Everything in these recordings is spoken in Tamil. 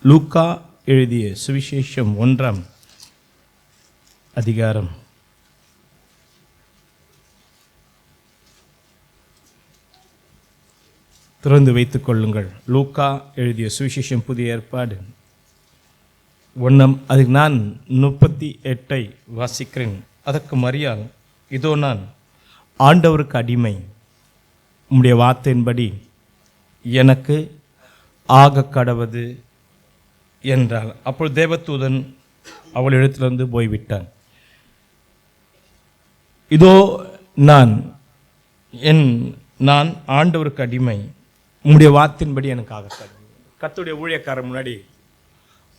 லூக்கா எழுதிய சுவிசேஷம் 1ஆம் அதிகாரம் 3 வைத்துக் கொள்ளுங்கள். லூக்கா எழுதிய சுவிசேஷம் புதிய ஏற்பாடு 1ஆம் அதுக்கு நான் 38 வாசிக்கிறேன். அதற்கு மரியாள், இதோ நான் ஆண்டவருக்கு அடிமை, உம்முடைய வார்த்தையின்படி எனக்கு ஆக கடவது என்றாள். அப்பொழுது தேவதூதன் அவள் இடத்திலிருந்து போய்விட்டான். இதோ நான் ஆண்டவருக்கு அடிமை, உம்முடைய வார்த்தையின்படி எனக்கு ஆக கடவது. கர்த்தருடைய ஊழியக்காரர் முன்னாடி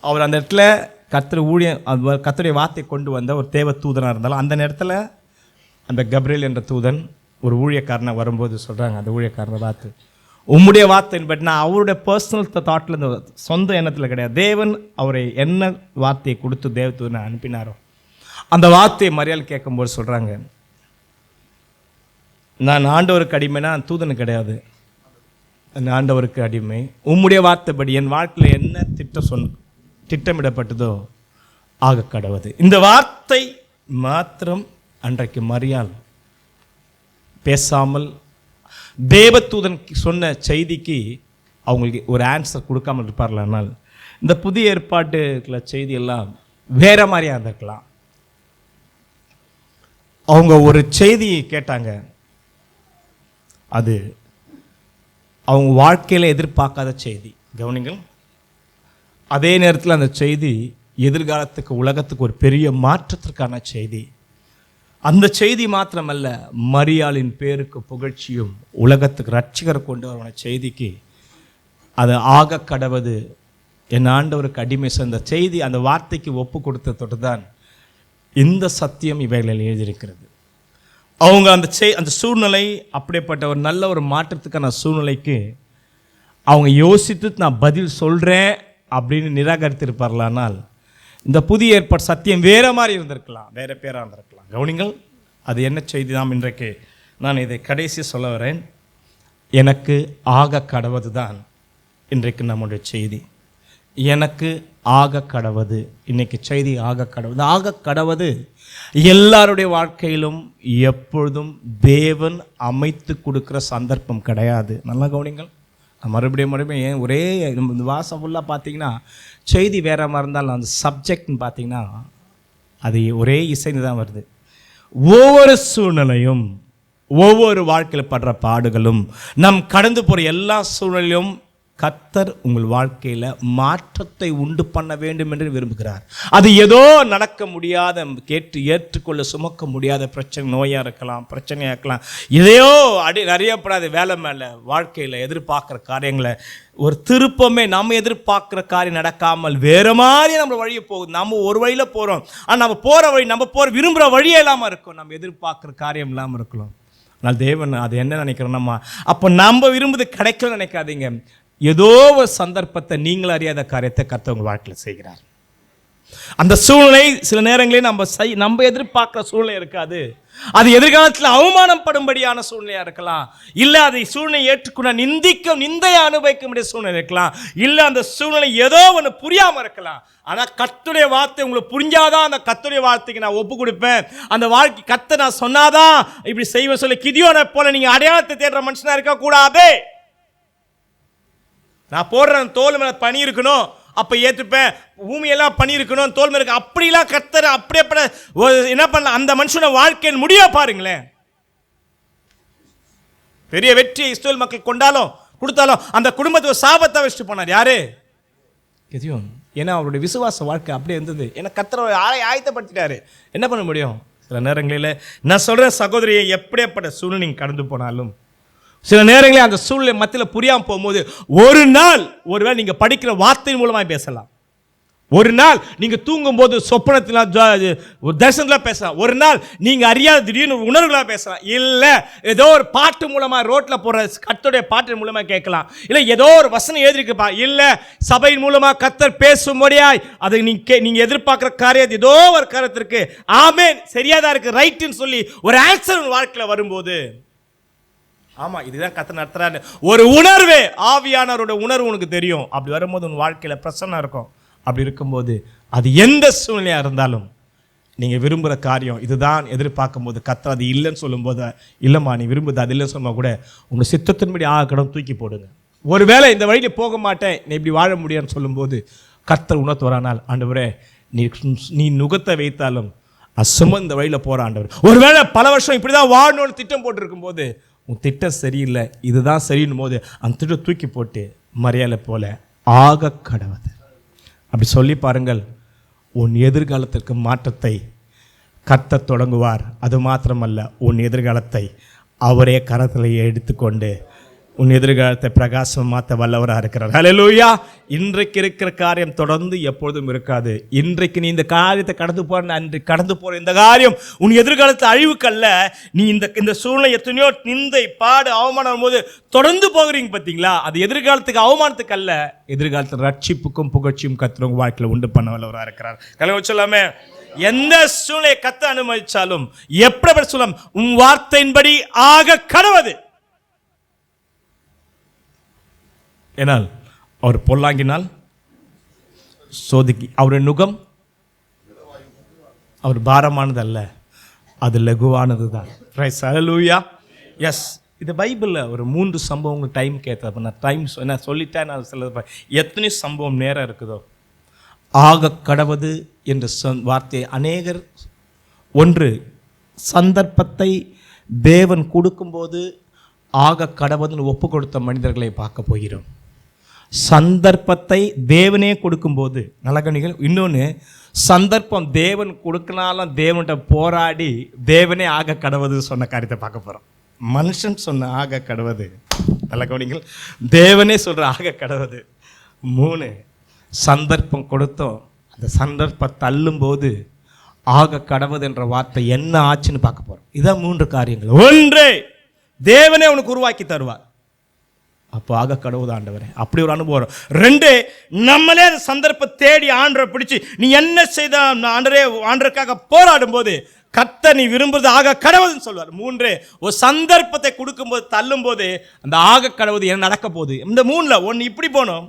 அவர் அந்த இடத்துல கர்த்தருடைய வார்த்தை கொண்டு வந்த ஒரு தேவ தூதனாக இருந்தாலும் அந்த நேரத்தில் அந்த கப்ரியேல் என்ற தூதன் ஒரு ஊழியக்காரனை வரும்போது சொல்கிறாங்க, அந்த ஊழியக்காரனை பார்த்து, உம்முடைய வார்த்தையின்படி, நான் அவருடைய பர்சனல் தாட்டில் இந்த சொந்த எண்ணத்தில் கிடையாது, தேவன் அவரை என்ன வார்த்தையை கொடுத்து தேவதூதனை அனுப்பினாரோ அந்த வார்த்தையை மரியாள் கேட்கும்போது சொல்கிறாங்க, நான் ஆண்டவருக்கு அடிமைனா தூதனு கிடையாது, நான் ஆண்டவருக்கு அடிமை, உம்முடைய வார்த்தைப்படி என் வாழ்க்கையில் என்ன திட்டமிடப்பட்டதோ ஆக கடவுது. இந்த வார்த்தை மாத்திரம் அன்றைக்கு மரியாள் பேசாமல் தேவதூதன் சொன்ன செய்திக்கு அவங்களுக்கு ஒரு ஆன்சர் கொடுக்காமல் இருப்பார்கள். ஆனால் இந்த புதிய ஏற்பாட்டுல செய்தியெல்லாம் வேற மாதிரியா இருந்திருக்கலாம். அவங்க ஒரு செய்தி கேட்டாங்க, அது அவங்க வாழ்க்கையில் எதிர்பார்க்காத செய்தி. கவனிங்கள், அதே நேரத்தில் அந்த செய்தி எதிர்காலத்துக்கு உலகத்துக்கு ஒரு பெரிய மாற்றத்திற்கான செய்தி. அந்த செய்தி மாத்திரமல்ல, மரியாளின் பேருக்கு புகழ்ச்சியும் உலகத்துக்கு ரட்சிகரை கொண்டு வரமான செய்திக்கு அது ஆக கடவது என் ஆண்டவருக்கு அடிமை சேர்ந்த செய்தி. அந்த வார்த்தைக்கு ஒப்பு கொடுத்ததோடு தான் இந்த சத்தியம் இவைகளில் எழுதியிருக்கிறது. அவங்க அந்த சூழ்நிலை அப்படிப்பட்ட ஒரு நல்ல ஒரு மாற்றத்துக்கான சூழ்நிலைக்கு அவங்க யோசித்து நான் பதில் சொல்கிறேன் அப்படின்னு நிராகரித்திருப்பார்களானால் இந்த புதிய ஏற்பாடு சத்தியம் வேறு மாதிரி இருந்திருக்கலாம், வேறு பேராக இருந்திருக்கலாம். கவனிங்கள், அது என்ன செய்தி? இன்றைக்கு நான் இதை கடைசி சொல்ல வரேன். எனக்கு ஆக கடவது தான் இன்றைக்கு நம்முடைய செய்தி. எனக்கு ஆக கடவது, இன்னைக்கு செய்தி ஆக கடவுது. ஆக கடவது எல்லாருடைய வாழ்க்கையிலும் எப்பொழுதும் தேவன் அமைத்து கொடுக்குற சந்தர்ப்பம் கிடையாது. நல்லா கவனிங்கள். மறுபடியும் ஏன் ஒரே இந்த வாசம் ஃபுல்லாக பார்த்தீங்கன்னா செய்தி வேற மாதிரி இருந்தாலும் அந்த சப்ஜெக்ட்னு பார்த்தீங்கன்னா அது ஒரே இசைன்னு தான் வருது. ஒவ்வொரு சூழ்நிலையும், ஒவ்வொரு வாழ்க்கையில் படுற பாடுகளும், நம் கடந்து போகிற எல்லா சூழ்நிலையும் கர்த்தர் உங்கள் வாழ்க்கையில் மாற்றத்தை உண்டு பண்ண வேண்டும் என்று விரும்புகிறார். அது ஏதோ நடக்க முடியாத, ஏற்றுக்கொள்ள சுமக்க முடியாத பிரச்சனை, நோயாக இருக்கலாம், பிரச்சனையாக இருக்கலாம், இதையோ அறியப்படாத வேலை மேலே வாழ்க்கையில் எதிர்பார்க்குற காரியங்களை ஒரு திருப்பமே நம்ம எதிர்பார்க்குற காரியம் நடக்காமல் வேறு மாதிரி நம்ம வழியை போகுது. நம்ம ஒரு வழியில் போகிறோம், ஆனால் நம்ம போகிற வழி, நம்ம விரும்புகிற வழியே இல்லாமல் இருக்கும், நம்ம எதிர்பார்க்குற காரியம் இல்லாமல் இருக்கலாம். ஆனால் தேவன் அது என்ன நினைக்கிறோம், அப்போ நம்ம விரும்புவது கிடைக்கணும்னு நினைக்காதீங்க. ஏதோ ஒரு சந்தர்ப்பத்தை நீங்கள் அறியாத காரியத்தை கர்த்தர் உங்கள் வாழ்க்கையில் செய்கிறார். அந்த சூழ்நிலை சில நேரங்களே நம்ம எதிர்பார்க்குற சூழ்நிலை இருக்காது. அது எதிர்காலத்தில் அவமானப்படும்படியான சூழ்நிலையாக இருக்கலாம், இல்லை அதை சூழ்நிலை ஏற்றுக்கொள்ள நிந்தையை அனுபவிக்க முடிய சூழ்நிலை இருக்கலாம், இல்லை அந்த சூழ்நிலை ஏதோ ஒன்று புரியாமல் இருக்கலாம். ஆனால் கர்த்தருடைய வார்த்தை உங்களுக்கு புரிஞ்சாதான் அந்த கர்த்தருடைய வார்த்தைக்கு நான் ஒப்பு கொடுப்பேன். அந்த வாழ்க்கை கர்த்தர் நான் சொன்னாதான் இப்படி செய்வேன் சொல்லி கிதியோனை போல நீங்கள் அடையாளத்தை தேடுற மனுஷனாக இருக்கக்கூடாது. நான் போடுறேன் தோல் மேலே பனி இருக்கணும், அப்போ ஏற்றுப்பேன், பூமியெல்லாம் பனி இருக்கணும், தோல் மேலே இருக்கு, அப்படிலாம் கர்த்தர் அப்படியேப்பட என்ன பண்ணலாம். அந்த மனுஷனை வாழ்க்கையின் முடிய பாருங்களேன். பெரிய வெற்றியை இஸ்ரவேல் மக்கள் கொடுத்தாலும் அந்த குடும்பத்தை ஒரு சாபத்தை வச்சுட்டு போனார். யாரு? கிதியோன். ஏன்னா அவருடைய விசுவாச வாழ்க்கை அப்படியே இருந்தது. ஏன்னா கர்த்தர் ஆயத்தப்படுத்திட்டாரு. என்ன பண்ண முடியும்? சில நேரங்களில் நான் சொல்கிறேன் சகோதரியை, எப்படியப்பட்ட சூழ்நிலை நீங்கள் கடந்து போனாலும் சில நேரங்களில் அந்த சூழ்நிலை மத்தியில் புரியாமல் போகும்போது ஒரு நாள் ஒருவேளை நீங்கள் படிக்கிற வார்த்தையின் மூலமாக பேசலாம், ஒரு நாள் நீங்கள் தூங்கும்போது சொப்பனத்தில் ஒரு தரிசனத்தில் பேசலாம், ஒரு நாள் நீங்கள் அறியாத திடீர்னு உணர்வுகளாக பேசலாம், இல்லை ஏதோ ஒரு பாட்டு மூலமாக ரோட்டில் போகிற கர்த்தருடைய பாட்டின் மூலமாக கேட்கலாம், இல்லை ஏதோ ஒரு வசனம் எழுதிருக்குப்பா, இல்லை சபையின் மூலமாக கர்த்தர் பேசும்படியாய் அதை நீங்கள் எதிர்பார்க்குற காரியம் ஏதோ ஒரு காரியத்திற்கு ஆமேன் சரியாதான் இருக்குது ரைட்டுன்னு சொல்லி ஒரு ஆன்சர் வாழ்க்கையில் வரும்போது ஆமாம், இதுதான் கர்த்தர் நடத்துறாரு. ஒரு உணர்வே, ஆவியானவரோட உணர்வு உனக்கு தெரியும். அப்படி வரும்போது உன் வாழ்க்கையில் பிரசன்னம் இருக்கும். அப்படி இருக்கும்போது அது எந்த சூழ்நிலையாக இருந்தாலும் நீங்கள் விரும்புகிற காரியம் இதுதான் எதிர்பார்க்கும் போது கர்த்தர் அது இல்லைன்னு சொல்லும்போது, இல்லைம்மா நீ விரும்புது அது இல்லைன்னு சொல்லும்போது கூட உங்கள் சித்தத்தின்படி கடன் தூக்கி போடுங்க. ஒருவேளை இந்த வழியில் போக மாட்டேன், நீ இப்படி வாழ முடியாதுன்னு சொல்லும்போது கர்த்தர் உணர்த்துவரானால், ஆண்டவரே நீ நுகத்தை வைத்தாலும் சுமந்த வழியில் போகிற ஆண்டவர். ஒருவேளை பல வருஷம் இப்படி தான் வாழணும்னு திட்டம் போட்டிருக்கும் போது உன் திட்டம் சரியில்லை, இதுதான் சரின்னும் போது அந்த திட்டம் தூக்கி போட்டு மரியாதை போல ஆக கடவுது. அப்படி சொல்லி பாருங்கள், உன் எதிர்காலத்திற்கு மாற்றத்தை கர்த்தர் தொடங்குவார். அது மாத்திரமல்ல, உன் எதிர்காலத்தை அவரே கரத்தில் எடுத்துக்கொண்டு உன் எதிர்காலத்தை பிரகாசம் மாற்ற வல்லவராக இருக்கிறார். ஹல்லேலூயா. இன்றைக்கு இருக்கிற காரியம் தொடர்ந்து எப்பொழுதும் இருக்காது. இன்றைக்கு நீ இந்த காரியத்தை கடந்து போற, அன்று கடந்து போகிற இந்த காரியம் உன் எதிர்காலத்தை அழிவுக்கல்ல. நீ இந்த சூழ்நிலை எத்தனையோ நிந்தை பாடு அவமானம் போது தொடர்ந்து போகிறீங்க பார்த்தீங்களா, அது எதிர்காலத்துக்கு அவமானத்துக்கு அல்ல, எதிர்காலத்தில் ரட்சிப்புக்கும் புகழ்ச்சியும் கர்த்தர் உங்கள் வாழ்க்கையில் உண்டு பண்ண வல்லவராக இருக்கிறார். கலங்க சொல்லாமே, எந்த சூழ்நிலையை கர்த்தர் அனுமதிச்சாலும் எப்படி சொல்லலாம், உன் வார்த்தையின்படி ஆக கடவுது. ஏனால் அவர் பொல்லாங்கினால் சோதிக்கி, அவருடைய நுகம் அவர் பாரமானது அல்ல, அது லகுவானது தான். ஹல்லேலூயா. எஸ், இது பைபிளில் ஒரு 3 சம்பவங்கள் டைம் கேட்க நான் டைம் என்ன சொல்லிட்டேன். நான் சில எத்தனை சம்பவம் நேரம் இருக்குதோ ஆக கடவுது என்ற வார்த்தை அநேகர் ஒன்று சந்தர்ப்பத்தை தேவன் கொடுக்கும்போது ஆக கடவுதுன்னு ஒப்பு கொடுத்த மனிதர்களை பார்க்க போகிறோம். சந்தர்ப்பத்தை தேவனே கொடுக்கும்போது நலகணிகள். இன்னொன்று, சந்தர்ப்பம் தேவன் கொடுக்கனாலும் தேவன்கிட்ட போராடி தேவனே ஆக கடவுது சொன்ன காரியத்தை பார்க்க போகிறோம். மனுஷன் சொன்ன ஆக கடவுது நலகணிகள், தேவனே சொல்கிற ஆக கடவுது. 3, சந்தர்ப்பம் கொடுத்தோம், அந்த சந்தர்ப்பம் தள்ளும்போது ஆக கடவுது என்ற வார்த்தை என்ன ஆச்சுன்னு பார்க்க போகிறோம். இதான் 3 காரியங்கள். 1, தேவனே உனக்கு உருவாக்கி தருவார். அப்போ ஆக கடவுள் ஆண்டவரே, அப்படி ஒரு அனுபவம். 2, நம்மளே அந்த சந்தர்ப்பத்தை தேடி ஆண்டரை பிடிச்சி நீ என்ன செய்த ஆண்டருக்காக போராடும் போது கர்த்தர் நீ விரும்புறது ஆக கடவுள்னு சொல்வார். 3, ஒரு சந்தர்ப்பத்தை கொடுக்கும்போது தள்ளும் போது அந்த ஆக கடவுள் என்ன நடக்க போகுது. இந்த 3ல் ஒன்று இப்படி போனோம்,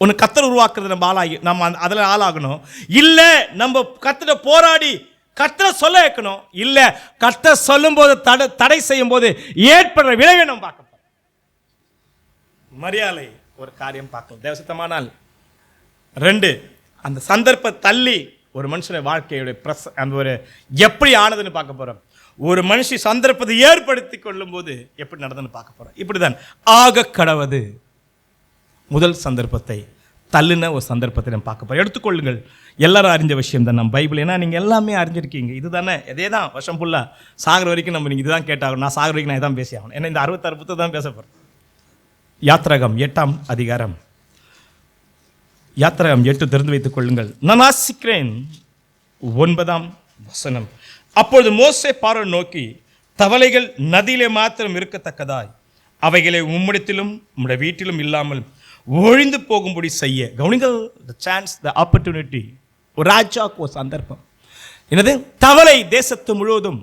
ஒன்று கர்த்தர் உருவாக்குறது நம்ம அதில் ஆளாகணும். இல்லை நம்ம கர்த்தரை போராடி கர்த்தரை சொல்ல வைக்கணும். இல்லை கர்த்தர் சொல்லும் போது தடை செய்யும் போது ஏற்படுற விளைவை நம்ம பார்க்க மரியாதை ஒரு காரியம் பார்க்கலாம் தேவசித்தமானால். 2, அந்த சந்தர்ப்ப தள்ளி ஒரு மனுஷனுடைய வாழ்க்கையுடைய அந்த ஒரு எப்படி ஆனதுன்னு பார்க்க போகிறோம். ஒரு மனுஷி சந்தர்ப்பத்தை ஏற்படுத்தி கொள்ளும் போது எப்படி நடந்ததுன்னு பார்க்க போகிறோம். இப்படிதான் ஆக கடவுது முதல் சந்தர்ப்பத்தை தள்ளுன ஒரு சந்தர்ப்பத்தை நம்ம பார்க்க போகிறோம். எடுத்துக்கொள்ளுங்கள், எல்லாரும் அறிஞ்ச விஷயம் தான் நம்ம பைபிள். ஏன்னா நீங்கள் எல்லாமே அறிஞ்சிருக்கீங்க. இது தானே இதே தான் வருஷம் ஃபுல்லாக சாகிற வரைக்கும் நம்ம நீங்கள் இதுதான் கேட்டாகணும். நான் சாகிற வரைக்கும் நான் இதான் பேசி ஆகணும். ஏன்னா இந்த 66 புத்தகம் தான் பேச போகிறேன். யாத்திராகம் 8ஆம் அதிகாரம், யாத்திராகம் 8 திறந்து வைத்துக் கொள்ளுங்கள். நான் வாசிக்கிறேன் 9ஆம் வசனம். அப்பொழுது மோசே பார்வோனை நோக்கி, தவளைகள் நதியிலே மாத்திரம் இருக்கத்தக்கதாய் அவைகளை உம்மிடத்திலும் உம்முடைய வீட்டிலும் இல்லாமல் ஒழிந்து போகும்படி செய்ய. கவனிங்கள், த சான்ஸ், த ஆப்பர்ச்சுனிட்டி. ஒரு ராஜாவுக்கு ஒரு சந்தர்ப்பம். என்னது? தவளை தேசம் முழுவதும்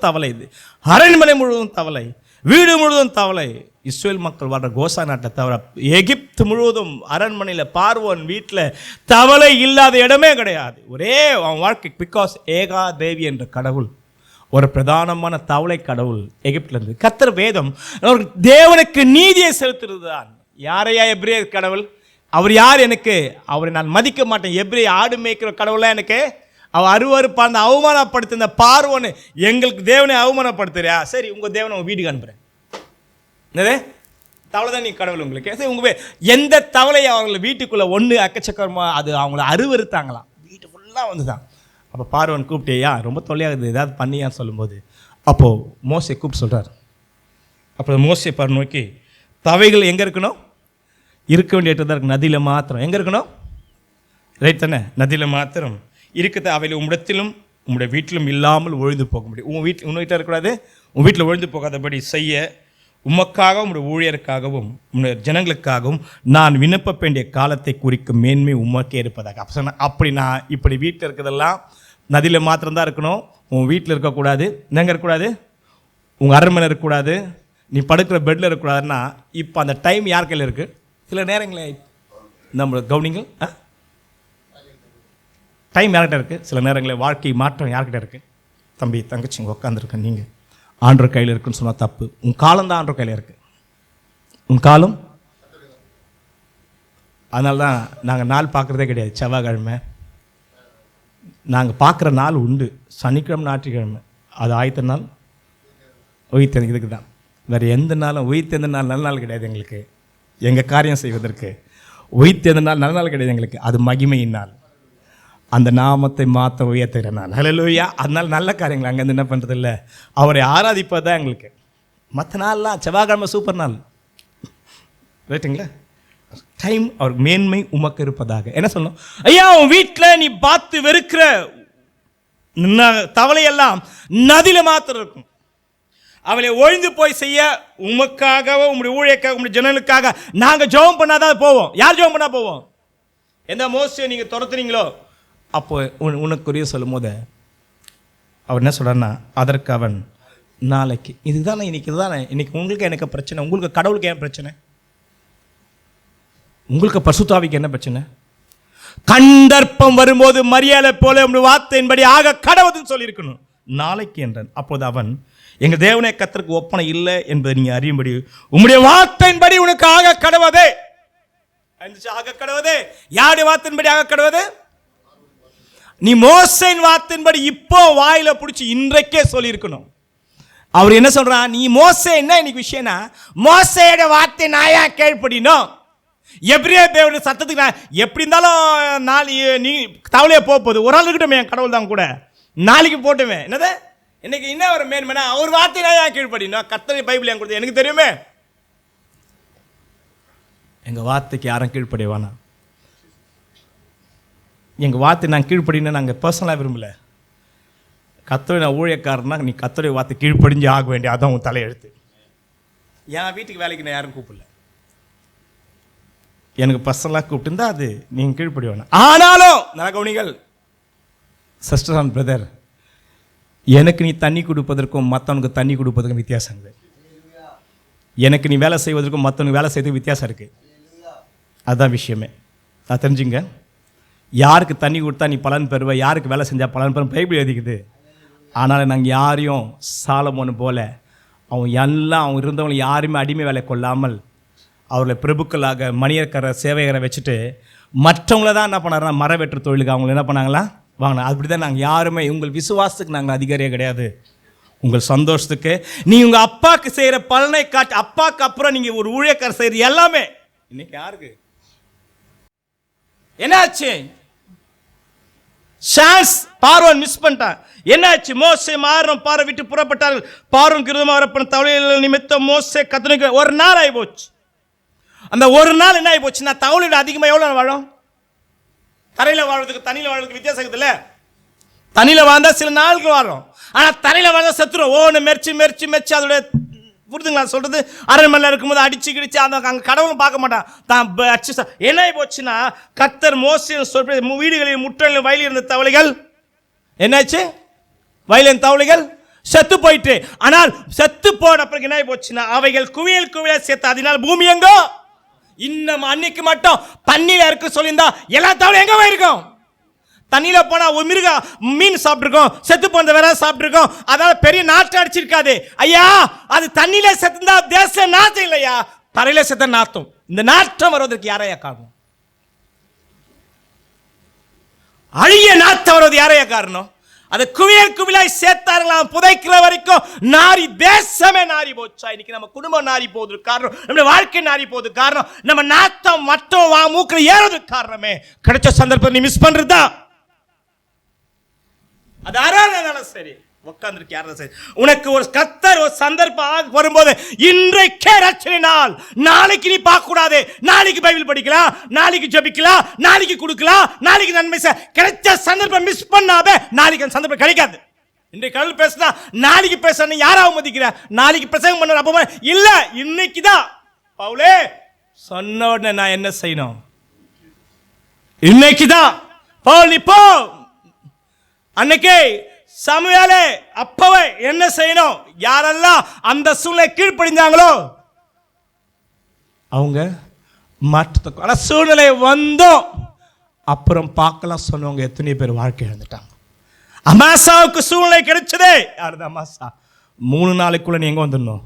தவளை, அரண்மனை முழுவதும் தவளை, வீடு முழுவதும் தவளை. இஸ்ரேல் மக்கள் வாழ்ற கோசா நாட்டை தவிர எகிப்து முழுவதும் அரண்மனையில் பார்வோன் வீட்டில் தவளை இல்லாத இடமே கிடையாது. ஒரே அவன் வாழ்க்கை. பிகாஸ் ஏகா தேவி என்ற கடவுள் ஒரு பிரதானமான தவளை கடவுள் எகிப்தில் இருந்து. கர்த்தர் வேதம் தேவனுக்கு நீதியை செலுத்துறது தான். யாரையா எப்ரே கடவுள்? அவர் யார் எனக்கு? அவரை நான் மதிக்க மாட்டேன். எப்ரே ஆடு மேய்க்கிற கடவுளாக எனக்கு அவள் அருவருப்பார்ந்த அவமானப்படுத்த இந்த பார்வோன்னு எங்களுக்கு தேவனை அவமானப்படுத்துறியா? சரி, உங்கள் தேவனை உங்கள் வீட்டுக்கு அனுப்புகிறேன். என்னது? தவளை தான் நீ கடவுள் உங்களுக்கு. சரி, உங்கள் எந்த தவளையை அவங்களை வீட்டுக்குள்ளே ஒன்று அக்கச்சக்கரமாக அது அவங்கள அருவருத்தாங்களாம். வீட்டு ஃபுல்லாக வந்து தான். அப்போ பார்வன் கூப்பிட்டேயா, ரொம்ப தொல்லையாகுது, ஏதாவது பண்ணியான்னு சொல்லும்போது அப்போது மோசே கூப்பிட்டு சொல்கிறார். அப்போ மோசே பார் நோக்கி, தவைகள் எங்கே இருக்கணும்? இருக்க வேண்டிய இடத்துல தான் இருக்கு. நதியில் மாத்திரம். எங்கே இருக்கணும்? ரைட் தானே? நதியில் மாத்திரம் இருக்கிறத அவையில் உம்மிடத்திலும் உங்களுடைய வீட்டிலும் இல்லாமல் ஒழிந்து போக முடியும். உன் வீட்டில் இருக்கக்கூடாது. உன் வீட்டில் ஒழிந்து போகாதபடி செய்ய உமக்காகவும் உங்களுடைய ஊழியருக்காகவும் உங்களுடைய ஜனங்களுக்காகவும் நான் விண்ணப்ப வேண்டிய காலத்தை குறிக்கும் மேன்மை உமக்கே இருப்பதாக. அப்போ சொன்ன, அப்படி நான் இப்படி வீட்டில் இருக்கிறதெல்லாம் நதியில் மாத்திரம்தான் இருக்கணும். உன் வீட்டில் இருக்கக்கூடாது. எங்கே இருக்கக்கூடாது? உங்கள் அரண்மனை இருக்கக்கூடாது, நீ படுக்கிற பெட்டில் இருக்கக்கூடாதுன்னா இப்போ அந்த டைம் யார் கையில் இருக்குது? சில நேரங்களில் நம்ம கவனிங்கள், டைம் யார்கிட்ட இருக்குது? சில நேரங்களில் வாழ்க்கை மாற்றம் யார்கிட்ட இருக்குது? தம்பி தங்கச்சிங்க உட்காந்துருக்க நீங்கள் ஆண்டவர் கையில் இருக்குன்னு சொன்னால் தப்பு. உன் காலம் தான் ஆண்டவர் கையில் இருக்குது. உன் காலம். அதனால தான் நாங்கள் நாள் பார்க்குறதே கிடையாது. செவ்வாய்க்கிழமை நாங்கள் பார்க்குற நாள் உண்டு, சனிக்கிழமை ஞாயிற்றுக்கிழமை. அது ஆயத்த நாள், உயிர்த்தெழுந்த இதுக்கு தான். வேறு எந்த நாளும் உயிர்த்தெழுந்த நாள் நல்ல நாள் கிடையாது எங்களுக்கு. எங்கள் காரியம் செய்வதற்கு உயிர்த்தெழுந்த நாள் நல்ல நாள் கிடையாது எங்களுக்கு. அது மகிமையின் நாள், அந்த நாமத்தை மாற்ற உயர்த்துகிற நாள். ஹல்லேலூயா. அதனால் நல்ல காரியங்கள் அங்கேருந்து என்ன பண்ணுறது இல்லை, அவரை ஆராதிப்பது தான் எங்களுக்கு. மற்ற நாள்லாம் செவ்வாய்க்கிழமை சூப்பர் நாள், ரைட்டுங்களா? டைம் அவர் மேன்மை உமக்கு இருப்பதாக. என்ன சொல்லணும்? ஐயா, உன் வீட்டில் நீ பார்த்து வெறுக்கிற தவளையெல்லாம் நதியில் மாத்திரம் இருக்கும். அவளை ஒழிந்து போய் செய்ய உமக்காக, உங்களுடைய ஊழியக்காக, உங்களுடைய ஜனங்களுக்காக நாங்கள் ஜெபம் பண்ணாதான் போவோம். யார் ஜெபம் பண்ணால் போவோம்? எந்த மோசையை நீங்கள் துரத்துனீங்களோ அப்போ உனக்குரிய சொல்லும் போது அவர் என்ன சொல்கிறார்னா, அதற்கு அவன் நாளைக்கு இதுதானே, இன்னைக்கு இதுதானே, இன்னைக்கு உங்களுக்கு எனக்கு பிரச்சனை, உங்களுக்கு கடவுளுக்கு ஏன் பிரச்சனை, உங்களுக்கு பரிசுத்தாவிக்கு என்ன பிரச்சனை? கண்டற்பம் வரும்போது மரியாதை போல உங்களுடைய வார்த்தையின்படி ஆக கடவுதுன்னு சொல்லியிருக்கணும். நாளைக்கு என்றான். அப்போது அவன், எங்கள் தேவனே கர்த்தருக்கு ஒப்பனை இல்லை என்பதை நீங்கள் அறியும்படி உங்களுடைய வார்த்தையின்படி உனக்கு ஆக கடவுதே. ஆக கடவுதே. யாருடைய வார்த்தையின்படி ஆக கடவுது? நீ மோசேயின் வார்த்தையின்படி இப்போ வாயில பிடிச்சி இன்றைக்கே சொல்லியிருக்கணும். அவர் என்ன சொல்றான்? நீ மோசே என்ன இன்னைக்கு விஷயம்னா, மோசேயோட வார்த்தை நான் ஏன் கேள்விப்படினோம்? எப்ரியா தேவனுடைய சத்தத்துக்கு நான் எப்படி இருந்தாலும் நாளை நீ தவளையே போகுது, ஒரு ஆள் இருக்கட்டும், என் கடவுள் தான் கூட நாளைக்கு போட்டுவேன். என்னது இன்னைக்கு என்ன ஒரு மேன்மனா, அவர் வார்த்தை நான் ஏன் கீழ்படினோம்? கர்த்தரை பைபிள் ஏன் கொடுத்து எனக்கு தெரியுமே. எங்கள் வார்த்தைக்கு யாரும் கீழ்ப்படிவானா? எங்கள் வார்த்தை நான் கீழ்ப்படினா நாங்கள் பர்சனலாக விரும்பலை. கர்த்தரை நான் ஊழியக்காரனா, நீ கர்த்தரை வார்த்தை கீழ்ப்படிஞ்சு ஆக வேண்டிய, அதான் உன் தலையெழுத்து. என் வீட்டுக்கு வேலைக்கு நான் யாரும் கூப்பிடல, எனக்கு பர்சனலாக கூப்பிட்டுருந்தா அது நீங்கள் கீழ்ப்படிவானா. ஆனாலும் நல்ல கவனிகள் சிஸ்டர் அண்ட் பிரதர், எனக்கு நீ தண்ணி கொடுப்பதற்கும் மற்றவனுக்கு தண்ணி கொடுப்பதற்கும் வித்தியாசம் இருக்குது. எனக்கு நீ வேலை செய்வதற்கும் மற்றவனுக்கு வேலை செய்வதற்கும் வித்தியாசம் இருக்குது. அதுதான் விஷயமே. நான் தெரிஞ்சுங்க, யாருக்கு தண்ணி கொடுத்தா நீ பலன் பெறுவ, யாருக்கு வேலை செஞ்சால் பலன் பெறும் பைபிள் எழுதிக்குது. ஆனால் நாங்கள் யாரையும் சாலமோன் போல அவன் எல்லாம் அவங்க இருந்தவங்க யாருமே அடிமை வேலை கொள்ளாமல் அவர்களை பிரபுக்களாக மணியற்கரை சேவையரை வச்சுட்டு மற்றவங்கள தான் என்ன பண்ணாருன்னா மர வெற்று தொழிலுக்கு அவங்களை என்ன பண்ணாங்களா வாங்கினா. அப்படி தான் நாங்கள் யாருமே உங்கள் விசுவாசத்துக்கு நாங்கள் அதிகாரியே கிடையாது. உங்கள் சந்தோஷத்துக்கு நீ உங்கள் அப்பாவுக்கு செய்கிற பலனை காட்டி, அப்பாவுக்கு அப்புறம் நீங்கள் ஒரு ஊழியக்கார செய்கிற எல்லாமே இன்னைக்கு யாருக்கு என்னாச்சு? சான்ஸ் பார்வோன் மிஸ் பண்ணிட்டான். என்னாச்சு? மோசே மாறும் பாறை விட்டு புறப்பட்டார்கள். பார்வோன் கிருதமாக வரப்பட்ட தவளைகள் நிமித்தம் மோசே கத்தனுக்கு ஒரு நாள் ஆகி போச்சு. அந்த ஒரு நாள் என்ன ஆகி போச்சுன்னா, தவளையோட அதிகமாக எவ்வளோ வாழும்? தரையில் வாழ்றதுக்கு தண்ணியில் வாழ்றதுக்கு வித்தியாசம் இருக்குதுல்ல. தண்ணியில் வாழ்ந்தால் சில நாளுக்கு வாழும், ஆனால் தரையில் வாழ்ந்தால் செத்துரும். ஒன்று மெரிச்சு மெரிச்சு மெரிச்சு அதோட புரிதுங்களா சொல்கிறது? அரண்மனையில் இருக்கும்போது அடிச்சு கிடிச்சு அந்த அங்கே கடவுளும் பார்க்க மாட்டான் தான் அடிச்சு. என்ன ஆகி போச்சுன்னா, கர்த்தர் மோசே சொல்ற வீடுகளில் முற்றலில் வயலில் இருந்த தவளைகள் என்னாச்சு? வயலின் தவளைகள் செத்து போயிட்டு. ஆனால் செத்து போன பிறகு என்ன ஆகி போச்சுன்னா, அவைகள் குவியல் குவியல் சேர்த்து அதனால் பூமி எங்கோ இன்னும் அன்னைக்கு மட்டும் தண்ணியில் இருக்கு சொல்லியிருந்தா எல்லா தவளையும் எங்கே போயிருக்கும்? தண்ணியில் போனால் ஒரு மிருகம் மீன் சாப்பிட்ருக்கோம், செத்து போன வேற சாப்பிட்ருக்கோம், அதனால பெரிய நாற்றம் அடிச்சிருக்காது. ஐயா, அது தண்ணியில செத்துந்தா தேச நாற்றம் இல்லையா, தரையில செத்த நாற்றம். இந்த நாற்றம் வருவதற்கு யாரையா காரணம்? அழிய நாற்றம் வருவது யாரையா காரணம்? அது குவியல் குவியலாய் சேர்த்தார்களாம், புதைக்கிற வரைக்கும் நாரி தேசமே நாரி போச்சா. இன்னைக்கு நம்ம குடும்பம் நாரி போவதற்கு காரணம், நம்ம வாழ்க்கை நாரி போவதற்கு காரணம், நம்ம நாத்தம் மட்டும் மூக்கில் ஏறதுக்கு காரணமே கிடைச்ச சந்தர்ப்பம் நீ மிஸ் பண்றதா. அது யாராலும் சரி, உட்கார்ந்துருக்கு யாரும் சரி, உனக்கு ஒரு கர்த்தர் ஒரு சந்தர்ப்பம் வரும்போது இன்றைக்கே ரட்சணை நாள். நாளைக்கு நீ பார்க்க கூடாது. நாளைக்கு பைபிள் படிக்கலாம், நாளைக்கு ஜெபிக்கலாம், நாளைக்கு கொடுக்கலாம், நாளைக்கு நன்மை கிடைச்ச சந்தர்ப்பம் மிஸ் பண்ணாத. நாளைக்கு அந்த சந்தர்ப்பம் கிடைக்காது. இன்றைக்கு கடவுள் பேசினா நாளைக்கு பேச யாராவது மதிக்கிற, நாளைக்கு பிரசங்கம் பண்ண அப்ப இல்ல, இன்னைக்கு தான் பவுலே சொன்ன உடனே நான் என்ன செய்யணும்? இன்னைக்கு தான் பவுல் நீ போ. அன்னைக்கே சாமுவேலே அப்பவே என்ன செய்யணும்? யாரெல்லாம் அந்த சூழ்நிலை கீழ்ப்படிந்தாங்களோ அவங்க மாற்றத்துக்கு. ஆனால் சூழ்நிலை வந்தோம் அப்புறம் பார்க்கலாம் சொன்னவங்க எத்தனை பேர் வாழ்க்கை இழந்துட்டாங்க. அமாசாவுக்கு சூழ்நிலை கிடைச்சதே. யாருது அமாசா? 3 நாளைக்குள்ள நீ எங்க வந்துடணும்?